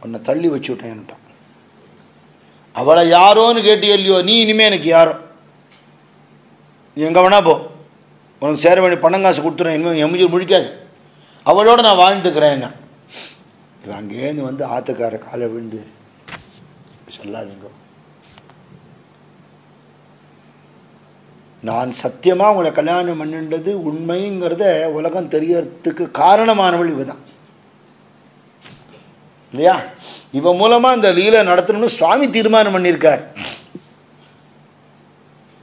உன்னை தள்ளி வச்சு விட்டேன்ட்டான். அவளை யாரோன்னு கேட்டியோ இல்லையோ, நீ இனிமேல் எனக்கு யாரோ, நீ எங்கே வேணா போ, உனக்கு சேர வேண்டிய பணம் காசு கொடுத்துறேன், இனிமேல் எம்ஜி முழிக்காது, அவளோட நான் வாழ்ந்துக்கிறேன். என்ன இவன் அங்கேருந்து வந்து ஆத்துக்கார காலை விழுந்து சொல்லாதீங்க, நான் சத்தியமாக உங்களை கல்யாணம் பண்ணின்றது உண்மைங்கிறத உலகம் தெரியறதுக்கு காரணமானவள் இவ தான் இல்லையா? இவன் மூலமாக இந்த லீலை நடத்தணும்னு சுவாமி தீர்மானம் பண்ணியிருக்கார்.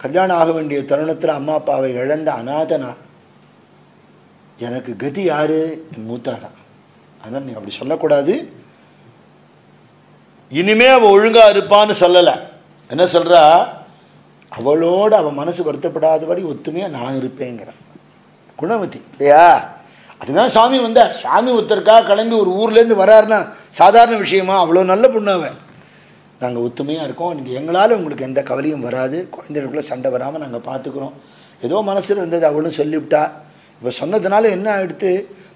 கல்யாணம் ஆக வேண்டிய தருணத்தில் அம்மா அப்பாவை இழந்த அநாதனா, எனக்கு கதி யாரு? என் மூத்தாதான். ஆனால் நீ அப்படி சொல்லக்கூடாது, இனிமே அவள் ஒழுங்காக இருப்பான்னு சொல்லலை. என்ன சொல்கிறா, அவளோட அவன் மனசு வருத்தப்படாதபடி ஒத்துமையாக நான் இருப்பேங்கிறான். குணவதி இல்லையா? அதுதான் சாமி வந்தார். சாமி ஒருத்தருக்காக கிளம்பி ஒரு ஊர்லேருந்து வராருன்னா சாதாரண விஷயமா? அவ்வளோ நல்ல பொண்ணு அவன். நாங்கள் ஒத்துமையாக இருக்கோம், நீங்கள் எங்களால் உங்களுக்கு எந்த கவலையும் வராது, குழந்தைகளுக்குள்ளே சண்டை வராமல் நாங்கள் பார்த்துக்குறோம். ஏதோ மனசில் இருந்தது அவளும் சொல்லிவிட்டா. இப்போ சொன்னதுனால என்ன ஆகிடுத்து,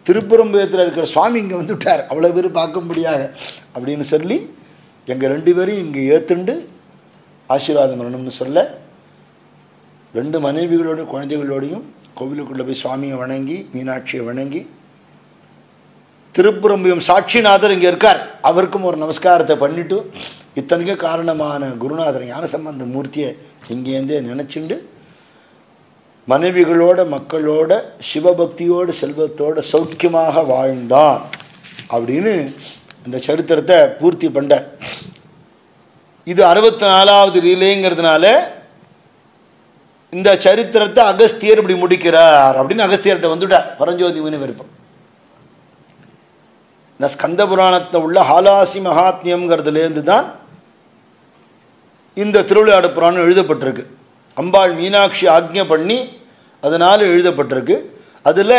திருப்புறம்பயத்தில் இருக்கிற சுவாமி இங்கே வந்துவிட்டார், அவ்வளோ பேர் பார்க்க முடியாது அப்படின்னு சொல்லி எங்கள் 2 பேரையும் இங்கே ஏற்றுண்டு ஆசீர்வாதம் பண்ணணும்னு சொல்ல, 2 மனைவிகளோட குழந்தைகளோடையும் கோவிலுக்குள்ளே போய் சுவாமியை வணங்கி மீனாட்சியை வணங்கி, திருப்புறம்பயம் சாட்சிநாதர் இங்கே இருக்கார், அவருக்கும் ஒரு நமஸ்காரத்தை பண்ணிவிட்டு, இத்தனைக்கும் காரணமான குருநாதர் ஞானசம்பந்த மூர்த்தியை இங்கேருந்தே நினச்சிண்டு மனைவிகளோட மக்களோட சிவபக்தியோடு செல்வத்தோடு சௌக்கியமாக வாழ்ந்தான் அப்படின்னு இந்த சரித்திரத்தை பூர்த்தி பண்ணார். இது 64வது லீலைங்கிறதுனால இந்த சரித்திரத்தை அகஸ்தியர் இப்படி முடிக்கிறார் அப்படின்னு அகஸ்தியர்கிட்ட வந்துட்டார் பரஞ்சோதி விருப்பம். ஸ்கந்த புராணத்தில் உள்ள ஹாலாசி மகாத்மியம்ங்கிறதுலேருந்து தான் இந்த திருவிளையாடு புராணம் எழுதப்பட்டிருக்கு. அம்பாள் மீனாட்சி ஆக்ஞை பண்ணி அதனால் எழுதப்பட்டிருக்கு. அதில்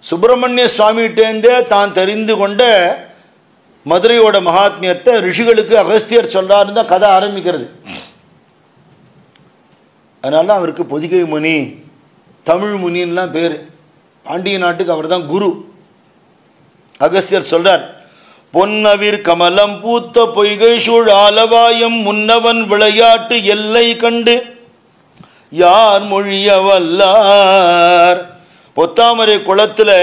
சுப்பிரமணிய சுவாமிகிட்டேருந்தே தான் தெரிந்து கொண்ட மதுரையோட மகாத்மியத்தை ரிஷிகளுக்கு அகஸ்தியர் சொல்றாருன்னு தான் கதை ஆரம்பிக்கிறது. அதனால அவருக்கு பொதிகை முனி, தமிழ் முனின்லாம் பேர். பாண்டிய நாட்டுக்கு அவர் தான் குரு. அகஸ்தியர் சொல்றார், பொன்னவிர் கமலம் பூத்த பொய்கை சூழ் ஆலவாயம் முன்னவன் விளையாட்டு எல்லை கண்டு யார் மொழிய வல்லார். பொத்தாமரை குளத்தில்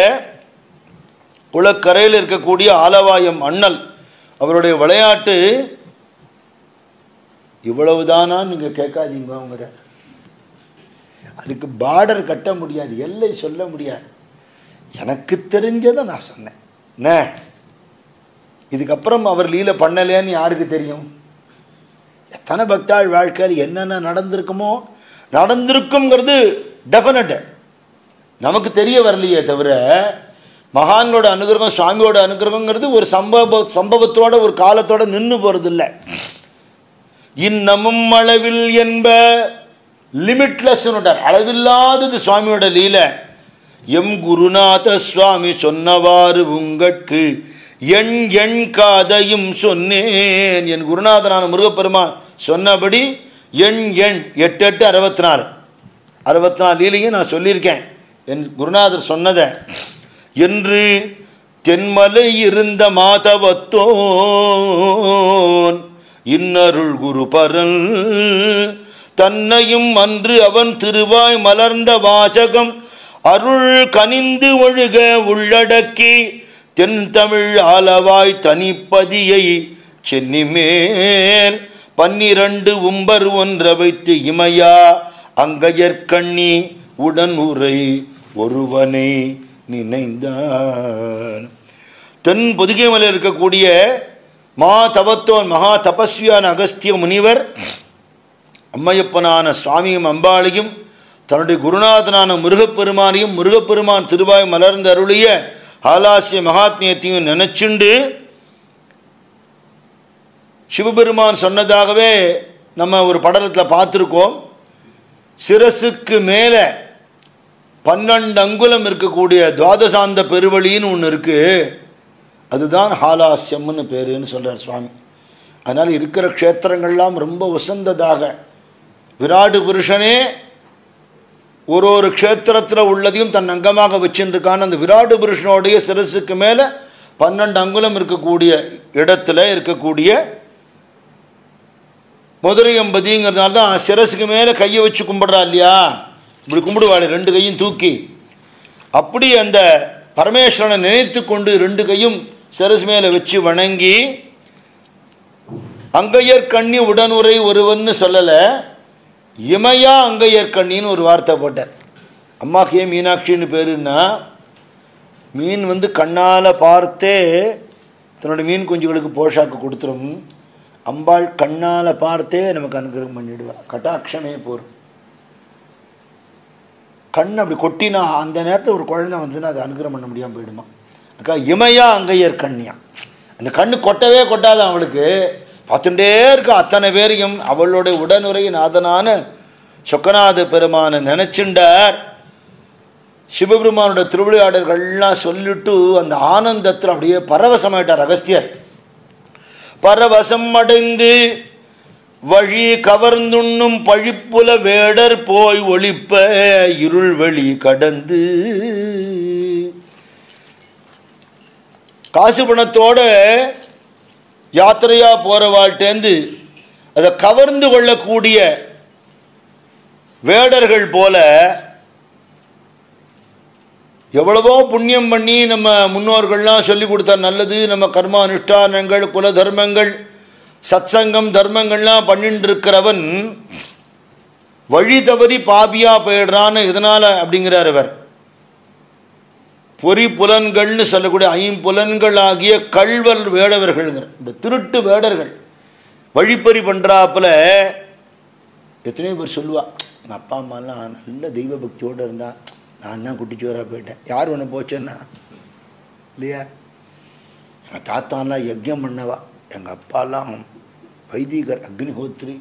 குளக்கரையில் இருக்கக்கூடிய ஆலவாயம் அண்ணல் அவருடைய விளையாட்டு இவ்வளவுதானா நீங்கள் கேட்காதீங்க. அதுக்கு பார்டர் கட்ட முடியாது, எல்லை சொல்ல முடியாது. எனக்கு தெரிஞ்சதை நான் சொன்னேன். என்ன இதுக்கப்புறம் அவர் லீலை பண்ணலேன்னு யாருக்கு தெரியும்? எத்தனை பக்தாள் வாழ்க்கையில் என்னென்ன நடந்திருக்குமோ நடந்திருக்குங்கிறது டெஃபினட்டு நமக்கு தெரிய வரலையே தவிர, மகான்களோட அனுகிரகம் சுவாமியோட அனுகிரகங்கிறது ஒரு சம்பவத்தோட ஒரு காலத்தோட நின்று போகிறது இல்லை. இன்னமும் அளவில் என்ப லிமிட்லெஸ், அளவில்லாதது சுவாமியோட லீலை. எம் குருநாத சுவாமி சொன்னவாறு உங்களுக்கு எண் எண் காதையும் சொன்னேன். என் குருநாதனான முருகப்பெருமான் சொன்னபடி எண் எண் 8 8 64 லீலையும் நான் சொல்லியிருக்கேன் என் குருநாதர் சொன்னதை. என்று தென்மலை இருந்த மாதவத்தோன் இன்னருள் குருபரன் தன்னையும் அன்று அவன் திருவாய் மலர்ந்த வாசகம் அருள் கனிந்து ஒழுக உள்ளடக்கி தென் தமிழ் ஆலவாய் தனிப்பதியை சென்னிமேல் 12 உம்பர் ஒன்ற வைத்து இமையா அங்கையற்கண்ணி உடன் உரை ஒருவனை நினைந்தான். தென் பொதிகை மலையில் இருக்கக்கூடிய மா தவத்தோன் மகா தபஸ்வியான அகஸ்திய முனிவர் அம்மையப்பனான சுவாமியும் அம்பாளையும் தன்னுடைய குருநாதனான முருகப்பெருமானையும் முருகப்பெருமான் திருவாய் மலர்ந்து அருளிய ஆலாசிய மகாத்மியத்தையும் நினைச்சுண்டு சிவபெருமான் சொன்னதாகவே நம்ம ஒரு படலத்தில் பார்த்துருக்கோம். சிரசுக்கு மேலே 12 அங்குலம் இருக்கக்கூடிய துவாதசாந்த பெருவழின்னு ஒன்று இருக்குது, அதுதான் ஹாலாசியம்னு பேருன்னு சொல்கிறார் சுவாமி. அதனால் இருக்கிற க்ஷேத்திரங்கள்லாம் ரொம்ப உசந்ததாக விராடு புருஷனே ஒரு க்ஷேத்திரத்தில் உள்ளதையும் தன் அங்கமாக வச்சுருக்கான அந்த விராட்டு புருஷனுடைய சிரசுக்கு மேலே 12 அங்குலம் இருக்கக்கூடிய இடத்துல இருக்கக்கூடிய மதுரை அம்பதிங்கிறதுனால தான் சிரசுக்கு மேலே கையை வச்சு கும்பிட்றா இல்லையா, இப்படி கும்பிடுவாள் 2 கையும் தூக்கி. அப்படி அந்த பரமேஸ்வரனை நினைத்து கொண்டு 2 கையும் சிரசு மேலே வச்சு வணங்கி, அங்கையர் கண்ணி உடனுரை ஒருவன்னு சொல்லலை, இமையா அங்கையர் கண்ணின்னு ஒரு வார்த்தை போட்டார். அம்மாக்கே மீனாட்சின்னு பேருன்னா, மீன் கண்ணால் பார்த்தே தன்னோட மீன் குஞ்சுகளுக்கு போஷாக்கு கொடுத்துரும். அம்பாள் கண்ணால் பார்த்தே நமக்கு அனுகிரகம் பண்ணிவிடுவா. கட்டாட்சமே போரும். கண் அப்படி கொட்டினா அந்த நேரத்தில் ஒரு குழந்தை வந்துன்னா அதை அனுகிரகம் பண்ண முடியாமல் போயிடுமா. அக்கா இமையா அங்கையர் கண்ணியா, அந்த கண்ணு கொட்டவே கொட்டாது அவளுக்கு. பார்த்துட்டே இருக்க அத்தனை பேரையும் அவளுடைய உடனுரை நாதனான சொக்கநாத பெருமானை நினைச்சுண்டார். சிவபெருமானோட திருவிளையாடல்கள்லாம் சொல்லிட்டு அந்த ஆனந்தத்தில் அப்படியே பரவசமாயிட்டார் அகஸ்தியர். பரவசம் அடைந்து வழி கவர்ந்துண்ணும் பழிப்புல வேடர் போய் ஒளிப்ப இருள் வெளி கடந்து, காசு பணத்தோட யாத்திரையா போறவாழ்டேந்து அதை கவர்ந்து கொள்ளக்கூடிய வேடர்கள் போல எவ்வளவோ புண்ணியம் பண்ணி நம்ம முன்னோர்கள்லாம் சொல்லி கொடுத்தா நல்லது, நம்ம கர்மா அனுஷ்டானங்கள் குல தர்மங்கள் சத்சங்கம் தர்மங்கள்லாம் பண்ணிட்டு இருக்கிறவன் வழி தவறி பாபியா போயிடுறான்னு எதனால அப்படிங்கிறார் அவர். பொறி புலன்கள்னு சொல்லக்கூடிய 5 புலன்கள் ஆகிய கள்வர் வேடவர்கள்ங்கிற இந்த திருட்டு வேடர்கள் வழிப்பறி பண்ணுறாப்புல எத்தனையோ பேர் சொல்லுவா, எங்கள் அப்பா அம்மாலாம் நல்ல தெய்வ பக்தியோடு இருந்தா, நான் தான் குட்டிச்சோராக போயிட்டேன். யார் ஒன்று போச்சேன்னா இல்லையா, எங்கள் தாத்தாலாம் யஜ்யம் பண்ணவா, எங்கள் அப்பாலாம் வைதிகர் அக்னிஹோத்ரி,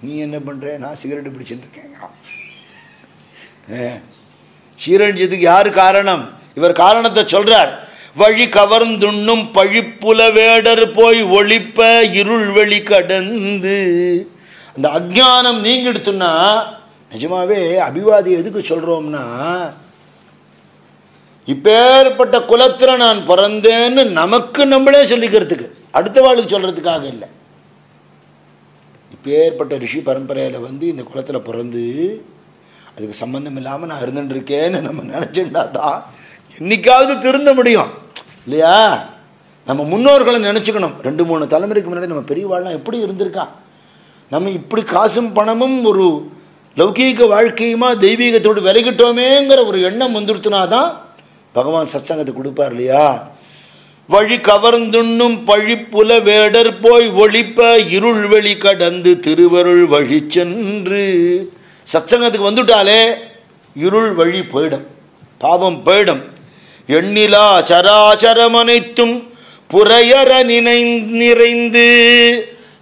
நீ என்ன பண்ணுற, நான் சிகரெட்டு பிடிச்சிட்டு இருக்கேங்கிறான். சீரழிஞ்சதுக்கு யார் காரணம்? இவர் காரணத்தை சொல்றார். வழி கவர்ந்துண்ணும் பழிப்புல வேடர் போய் ஒளிப்ப இருள் வெளி கடந்து. அந்த அஜ்ஞானம் நீங்கிடுத்துன்னா நிஜமாவே அபிவாதி எதுக்கு சொல்றோம்னா, இப்பேற்பட்ட குலத்துல நான் பிறந்தேன்னு நமக்கு நம்மளே சொல்லிக்கிறதுக்கு, அடுத்த வாழ்க்கை சொல்றதுக்காக இல்லை. இப்பேற்பட்ட ரிஷி பரம்பரையில் இந்த குலத்தில் பிறந்து அதுக்கு சம்பந்தம் இல்லாமல் நான் இருந்துட்டுருக்கேன்னு நம்ம நினச்சிருந்தா தான் என்னைக்காவது திருந்த முடியும் இல்லையா. நம்ம முன்னோர்களை நினச்சிக்கணும். 2-3 தலைமுறைக்கு முன்னாடி நம்ம பெரியவாள்லாம் எப்படி இருந்திருக்கா, நம்ம இப்படி காசும் பணமும் ஒரு லௌகீக வாழ்க்கையுமா தெய்வீகத்தோடு விலகிட்டோமேங்கிற ஒரு எண்ணம் வந்துடுத்துனா தான் பகவான் சத்சங்கத்தை கொடுப்பார் இல்லையா. வழி கவர்ந்துண்ணும் பழிப்புல வேடர் போய் ஒளிப்ப இருள் வெளி கடந்து திருவருள் வழி சென்று. சத்சங்கத்துக்கு வந்துட்டாலே இருள் வழி போயிடும், பாவம் போயிடும். எண்ணிலா சராச்சரம் அனைத்தும் புறையற நிறைந்து,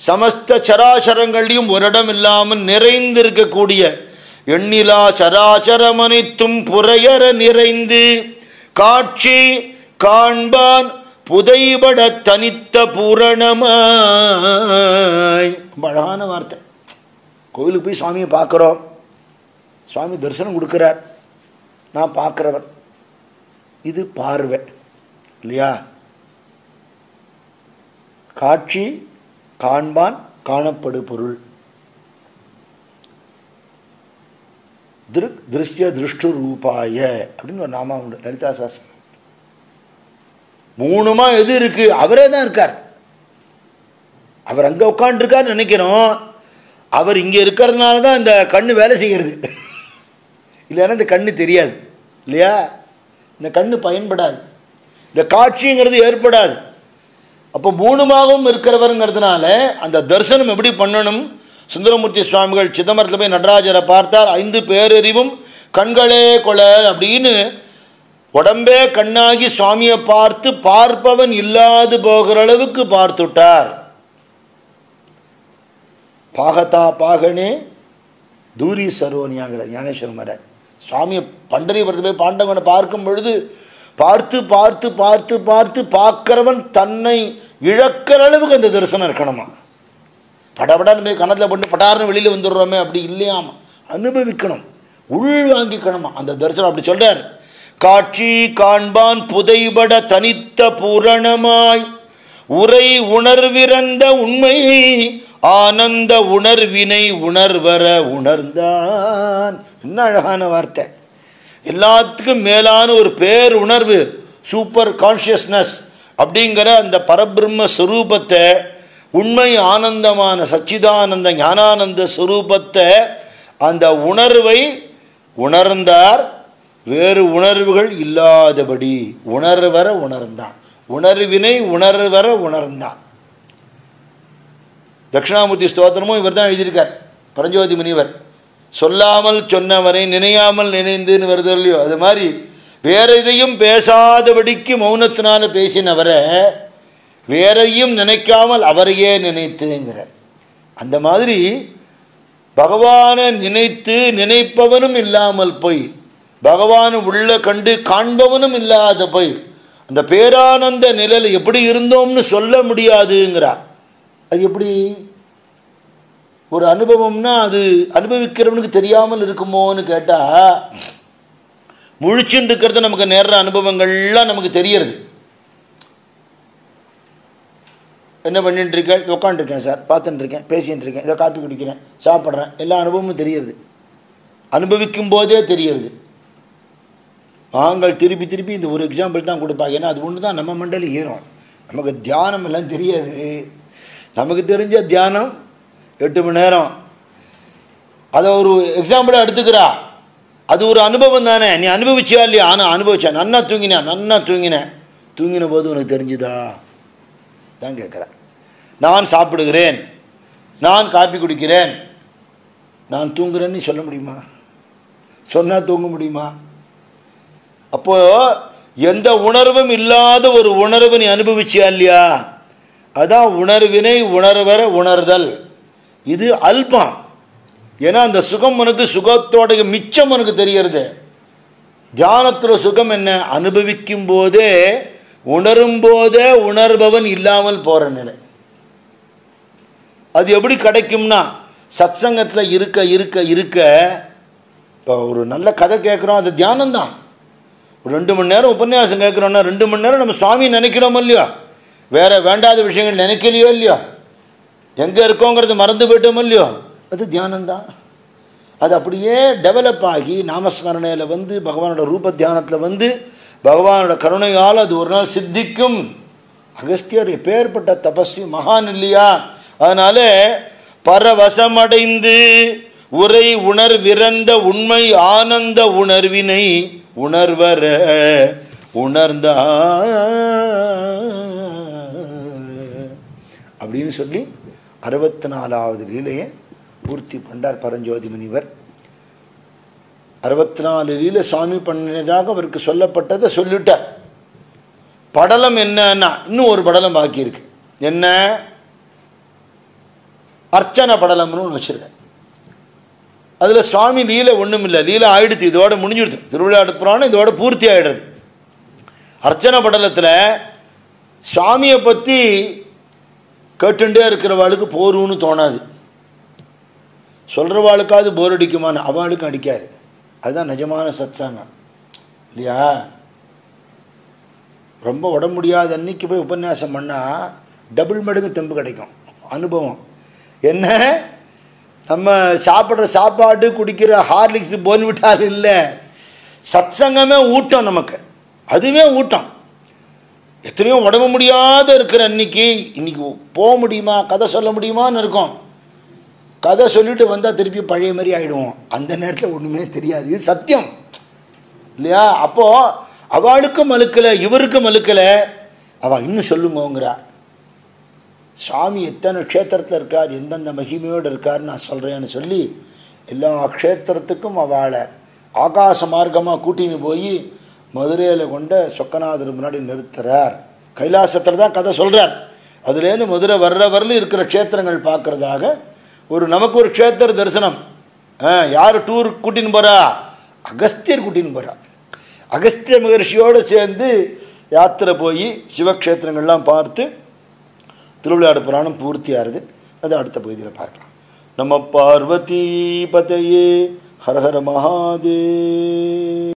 சமஸ்த சராச்சரங்களையும் ஒரு இடம் இல்லாமல் நிறைந்திருக்கக்கூடிய எண்ணிலா சராச்சரம் அனைத்தும் புறையற நிறைந்து காட்சி காண்பான் புதைபட தனித்த பூரணமாய். அழகான வார்த்தை. கோவிலுக்கு போய் சுவாமியை பார்க்குறோம், சுவாமி தரிசனம் கொடுக்குறார், நான் பார்க்குறவர். இது பார்வை இல்லையா. காட்சி காண்பான் காணப்படு பொருள். திருஷ்ய திருஷ்டு ரூபாய அப்படின்னு ஒரு நாமா உண்டு லலிதா சாஸ்திரம். 3மா எது இருக்கு? அவரே தான் இருக்கார். அவர் அங்கே உட்காந்துருக்காருன்னு நினைக்கிறோம். அவர் இங்கே இருக்கிறதுனால தான் இந்த கண்ணு வேலை செய்கிறது, இல்லைன்னா இந்த கண்ணு தெரியாது இல்லையா. இந்த கண்ணு பயன்படாது, இந்த காட்சிங்கிறது ஏற்படாது. அப்போ 3மாகவும் இருக்கிறவருங்கிறதுனால அந்த தரிசனம் எப்படி பண்ணணும்? சுந்தரமூர்த்தி சுவாமிகள் சிதம்பரத்தில் போய் நடராஜரை பார்த்தார். 5 பேரறிவும் கண்களே கொல அப்படின்னு உடம்பே கண்ணாகி சுவாமியை பார்த்து பார்ப்பவன் இல்லாது போகிற அளவுக்கு பார்த்துட்டார். பாகதா பாகனே தூரி சரோனியாங்கிற ஞானேஸ்வர மகாராஜ் சுவாமியை பண்டரிபுரத்தில் போய் பாண்டவனை பார்க்கும் பொழுது பார்த்து பார்த்து பார்த்து பார்த்து பார்க்கிறவன் தன்னை இழக்கிற அளவுக்கு அந்த தரிசனம் இருக்கணுமா. படபடான்னு போய் கணத்தில் பண்ணி பட்டார்னு வெளியில் வந்துடுறோமே அப்படி இல்லையாமா. அனுபவிக்கணும். உள் வாங்கிக்கணுமா அந்த தரிசனம். அப்படி சொல்றார், காட்சி காண்பான் புதைபட தனித்த பூரணமாய் உரை உணர்விறந்த உண்மை ஆனந்த உணர்வினை உணர்வர உணர்ந்தான். என்ன அழகான வார்த்தை. எல்லாத்துக்கும் மேலான ஒரு பேர் உணர்வு, சூப்பர் கான்ஷியஸ்னஸ் அப்படிங்கிற அந்த பரபிரம்ம ஸ்வரூபத்தை, உண்மை ஆனந்தமான சச்சிதானந்த ஞானானந்த ஸ்வரூபத்தை, அந்த உணர்வை உணர்ந்தார். வேறு உணர்வுகள் இல்லாதபடி உணர்வர உணர்ந்தான். உணர்வினை உணர்வர உணர்ந்தான். தட்சிணாமூர்த்தி ஸ்தோத்திரமும் இவர் தான் எழுதியிருக்கார், பரஞ்சோதி முனிவர். சொல்லாமல் சொன்னவரை நினையாமல் நினைந்துன்னு வருது இல்லையோ, அது மாதிரி வேற எதையும் பேசாதபடிக்கு மௌனத்தினால பேசினவரை வேறையும் நினைக்காமல் அவரையே நினைத்துங்கிற அந்த மாதிரி பகவானை நினைத்து நினைப்பவனும் இல்லாமல் போய் பகவான் உள்ள கண்டு காண்பவனும் இல்லாத போய் அந்த பேரானந்த நிலையில் எப்படி இருந்தோம்னு சொல்ல முடியாதுங்கிறார். அது எப்படி ஒரு அனுபவம்னா அது அனுபவிக்கிறவனுக்கு தெரியாமல் இருக்குமோன்னு கேட்டால், முழிச்சுட்டு இருக்கிறது நமக்கு நேர்ற அனுபவங்கள்லாம் நமக்கு தெரியறது. என்ன பண்ணிட்டு இருக்கேன், உட்காந்துருக்கேன் சார், பார்த்துட்டு இருக்கேன், பேசிகிட்டு இருக்கேன், ஏதோ காப்பி குடிக்கிறேன், சாப்பிட்றேன், எல்லா அனுபவமும் தெரியறது. அனுபவிக்கும் போதே தெரியறது. நாங்கள் திருப்பி திருப்பி இந்த ஒரு எக்ஸாம்பிள் தான் கொடுப்பாங்க. ஏன்னா அது ஒன்று தான் நம்ம மண்டல ஏறும். நமக்கு தியானம் எல்லாம் தெரியாது. நமக்கு தெரிஞ்ச தியானம் 8 மணி நேரம். அதை ஒரு எக்ஸாம்பிளாக எடுத்துக்கிறா. அது ஒரு அனுபவம் தானே. நீ அனுபவிச்சியா இல்லையா? ஆனால் அனுபவிச்சேன், நன்னா தூங்கினேன். தூங்கின போது உனக்கு தெரிஞ்சுதா தான் கேட்குறேன். நான் சாப்பிடுகிறேன், நான் காப்பி குடிக்கிறேன், நான் தூங்குறேன்னு சொல்ல முடியுமா? சொன்னால் தூங்க முடியுமா? அப்போது எந்த உணர்வும் இல்லாத ஒரு உணர்வு நீ அனுபவிச்சியா இல்லையா? அதான் உணர்வினை உணர்வர உணர்தல். இது அல்பம். ஏன்னா அந்த சுகம் உனக்கு சுகத்தோடைய மிச்சம் உனக்கு தெரியறது. தியானத்தில் சுகம் என்ன? அனுபவிக்கும் போதே உணரும் போதே உணர்பவன் இல்லாமல் போகிற நிலை. அது எப்படி கிடைக்கும்னா சத்சங்கத்தில் இருக்க இருக்க இருக்க. இப்போ ஒரு நல்ல கதை கேட்குறோம், அது தியானம்தான். ஒரு 2 மணி நேரம் உபன்யாசம் கேட்குறோன்னா 2 மணி நேரம் நம்ம சுவாமி நினைக்கிறோமோ இல்லையோ, வேறு வேண்டாத விஷயங்கள் நினைக்கலையோ இல்லையோ, எங்கே இருக்கோங்கிறது மறந்து போயிட்டோமோ இல்லையோ, அது தியானம்தான். அது அப்படியே டெவலப் ஆகி நாமஸ்மரணையில் வந்து பகவானோட ரூப தியானத்தில் வந்து பகவானோட கருணையால் அது ஒரு நாள் சித்திக்கும். அகஸ்தியர் எப்பேற்பட்ட தபஸ்வி மகான் இல்லையா? அதனால பரவசமடைந்து உரை உணர்விறந்த உண்மை ஆனந்த உணர்வினை உணர்வர உணர்ந்தா அப்படின்னு சொல்லி 64வது லீலையை பூர்த்தி பண்ணார் பரஞ்சோதி முனிவர். 64 லீலை சுவாமி பண்ணினதாக அவருக்கு சொல்லப்பட்டதை சொல்லிட்டார். படலம் என்னன்னா இன்னும் ஒரு படலம் பாக்கி இருக்கு. என்ன? அர்ச்சனை படலம்னு ஒன்று வச்சிருக்கேன். அதில் சுவாமி லீலை ஒன்றும் இல்லை, லீலை ஆயிடுச்சு, இதோட முடிஞ்சிடுது. திருவிழாடு புராணம் இதோட பூர்த்தி ஆகிடுறது. அர்ச்சனை படலத்தில் சுவாமியை பற்றி கேட்டுட்டே இருக்கிறவாளுக்கு போருன்னு தோணாது. சொல்கிறவாளுக்காவது போர் அடிக்குமான்னு, அவளுக்கும் அடிக்காது. அதுதான் நிஜமான சத்சங்கம் இல்லையா? ரொம்ப உடம்பு முடியாத அன்னைக்கு போய் உபன்யாசம் பண்ணால் டபுள் மடங்கு தெம்பு கிடைக்கும். அனுபவம் என்ன? நம்ம சாப்பிட்ற சாப்பாடு குடிக்கிற ஹார்லிக்ஸ் போன்விட்டால் இல்லை, சத்சங்கமே ஊட்டம் நமக்கு. அதுவே ஊட்டம். எத்தனையோ உடம்பு முடியாத இருக்கிற இன்னைக்கு போக முடியுமா, கதை சொல்ல முடியுமான்னு இருக்கும். கதை சொல்லிட்டு வந்தால் திருப்பி பழைய மாதிரி ஆகிடுவோம். அந்த நேரத்தில் ஒன்றுமே தெரியாது. இது சத்தியம் இல்லையா? அப்போது அவளுக்கும் மலுக்கலை, இவருக்கும் மலுக்கலை. அவள் இன்னும் சொல்லுங்கோங்கிறா. சுவாமி எத்தனை க்ஷேத்திரத்தில் இருக்கார், எந்தெந்த மகிமையோடு இருக்கார்னு நான் சொல்கிறேன்னு சொல்லி எல்லா க்ஷேத்திரத்துக்கும் அவளை ஆகாச மார்க்கமாக கூட்டின்னு போய் மதுரையில் கொண்ட சொக்கநாதர் முன்னாடி நிறுத்துறார். கைலாசத்தில் தான் கதை சொல்கிறார். அதுலேருந்து மதுரை வரலும் இருக்கிற க்ஷேத்திரங்கள் பார்க்குறதாக நமக்கு ஒரு க்ஷேத்திர தரிசனம். யார் டூர் கூட்டின்னு போகிறா? அகஸ்தியர் கூட்டின்னு போகிறா. அகஸ்திய மகர்ஷியோடு சேர்ந்து யாத்திரை போய் சிவக்ஷேத்திரங்கள்லாம் பார்த்து திருவிளையாடு புராணம் பூர்த்தி ஆறுது. அது அடுத்த பகுதியில் பார்க்கலாம். நம்ம பார்வதி பதையே ஹர ஹர மகாதேவ்.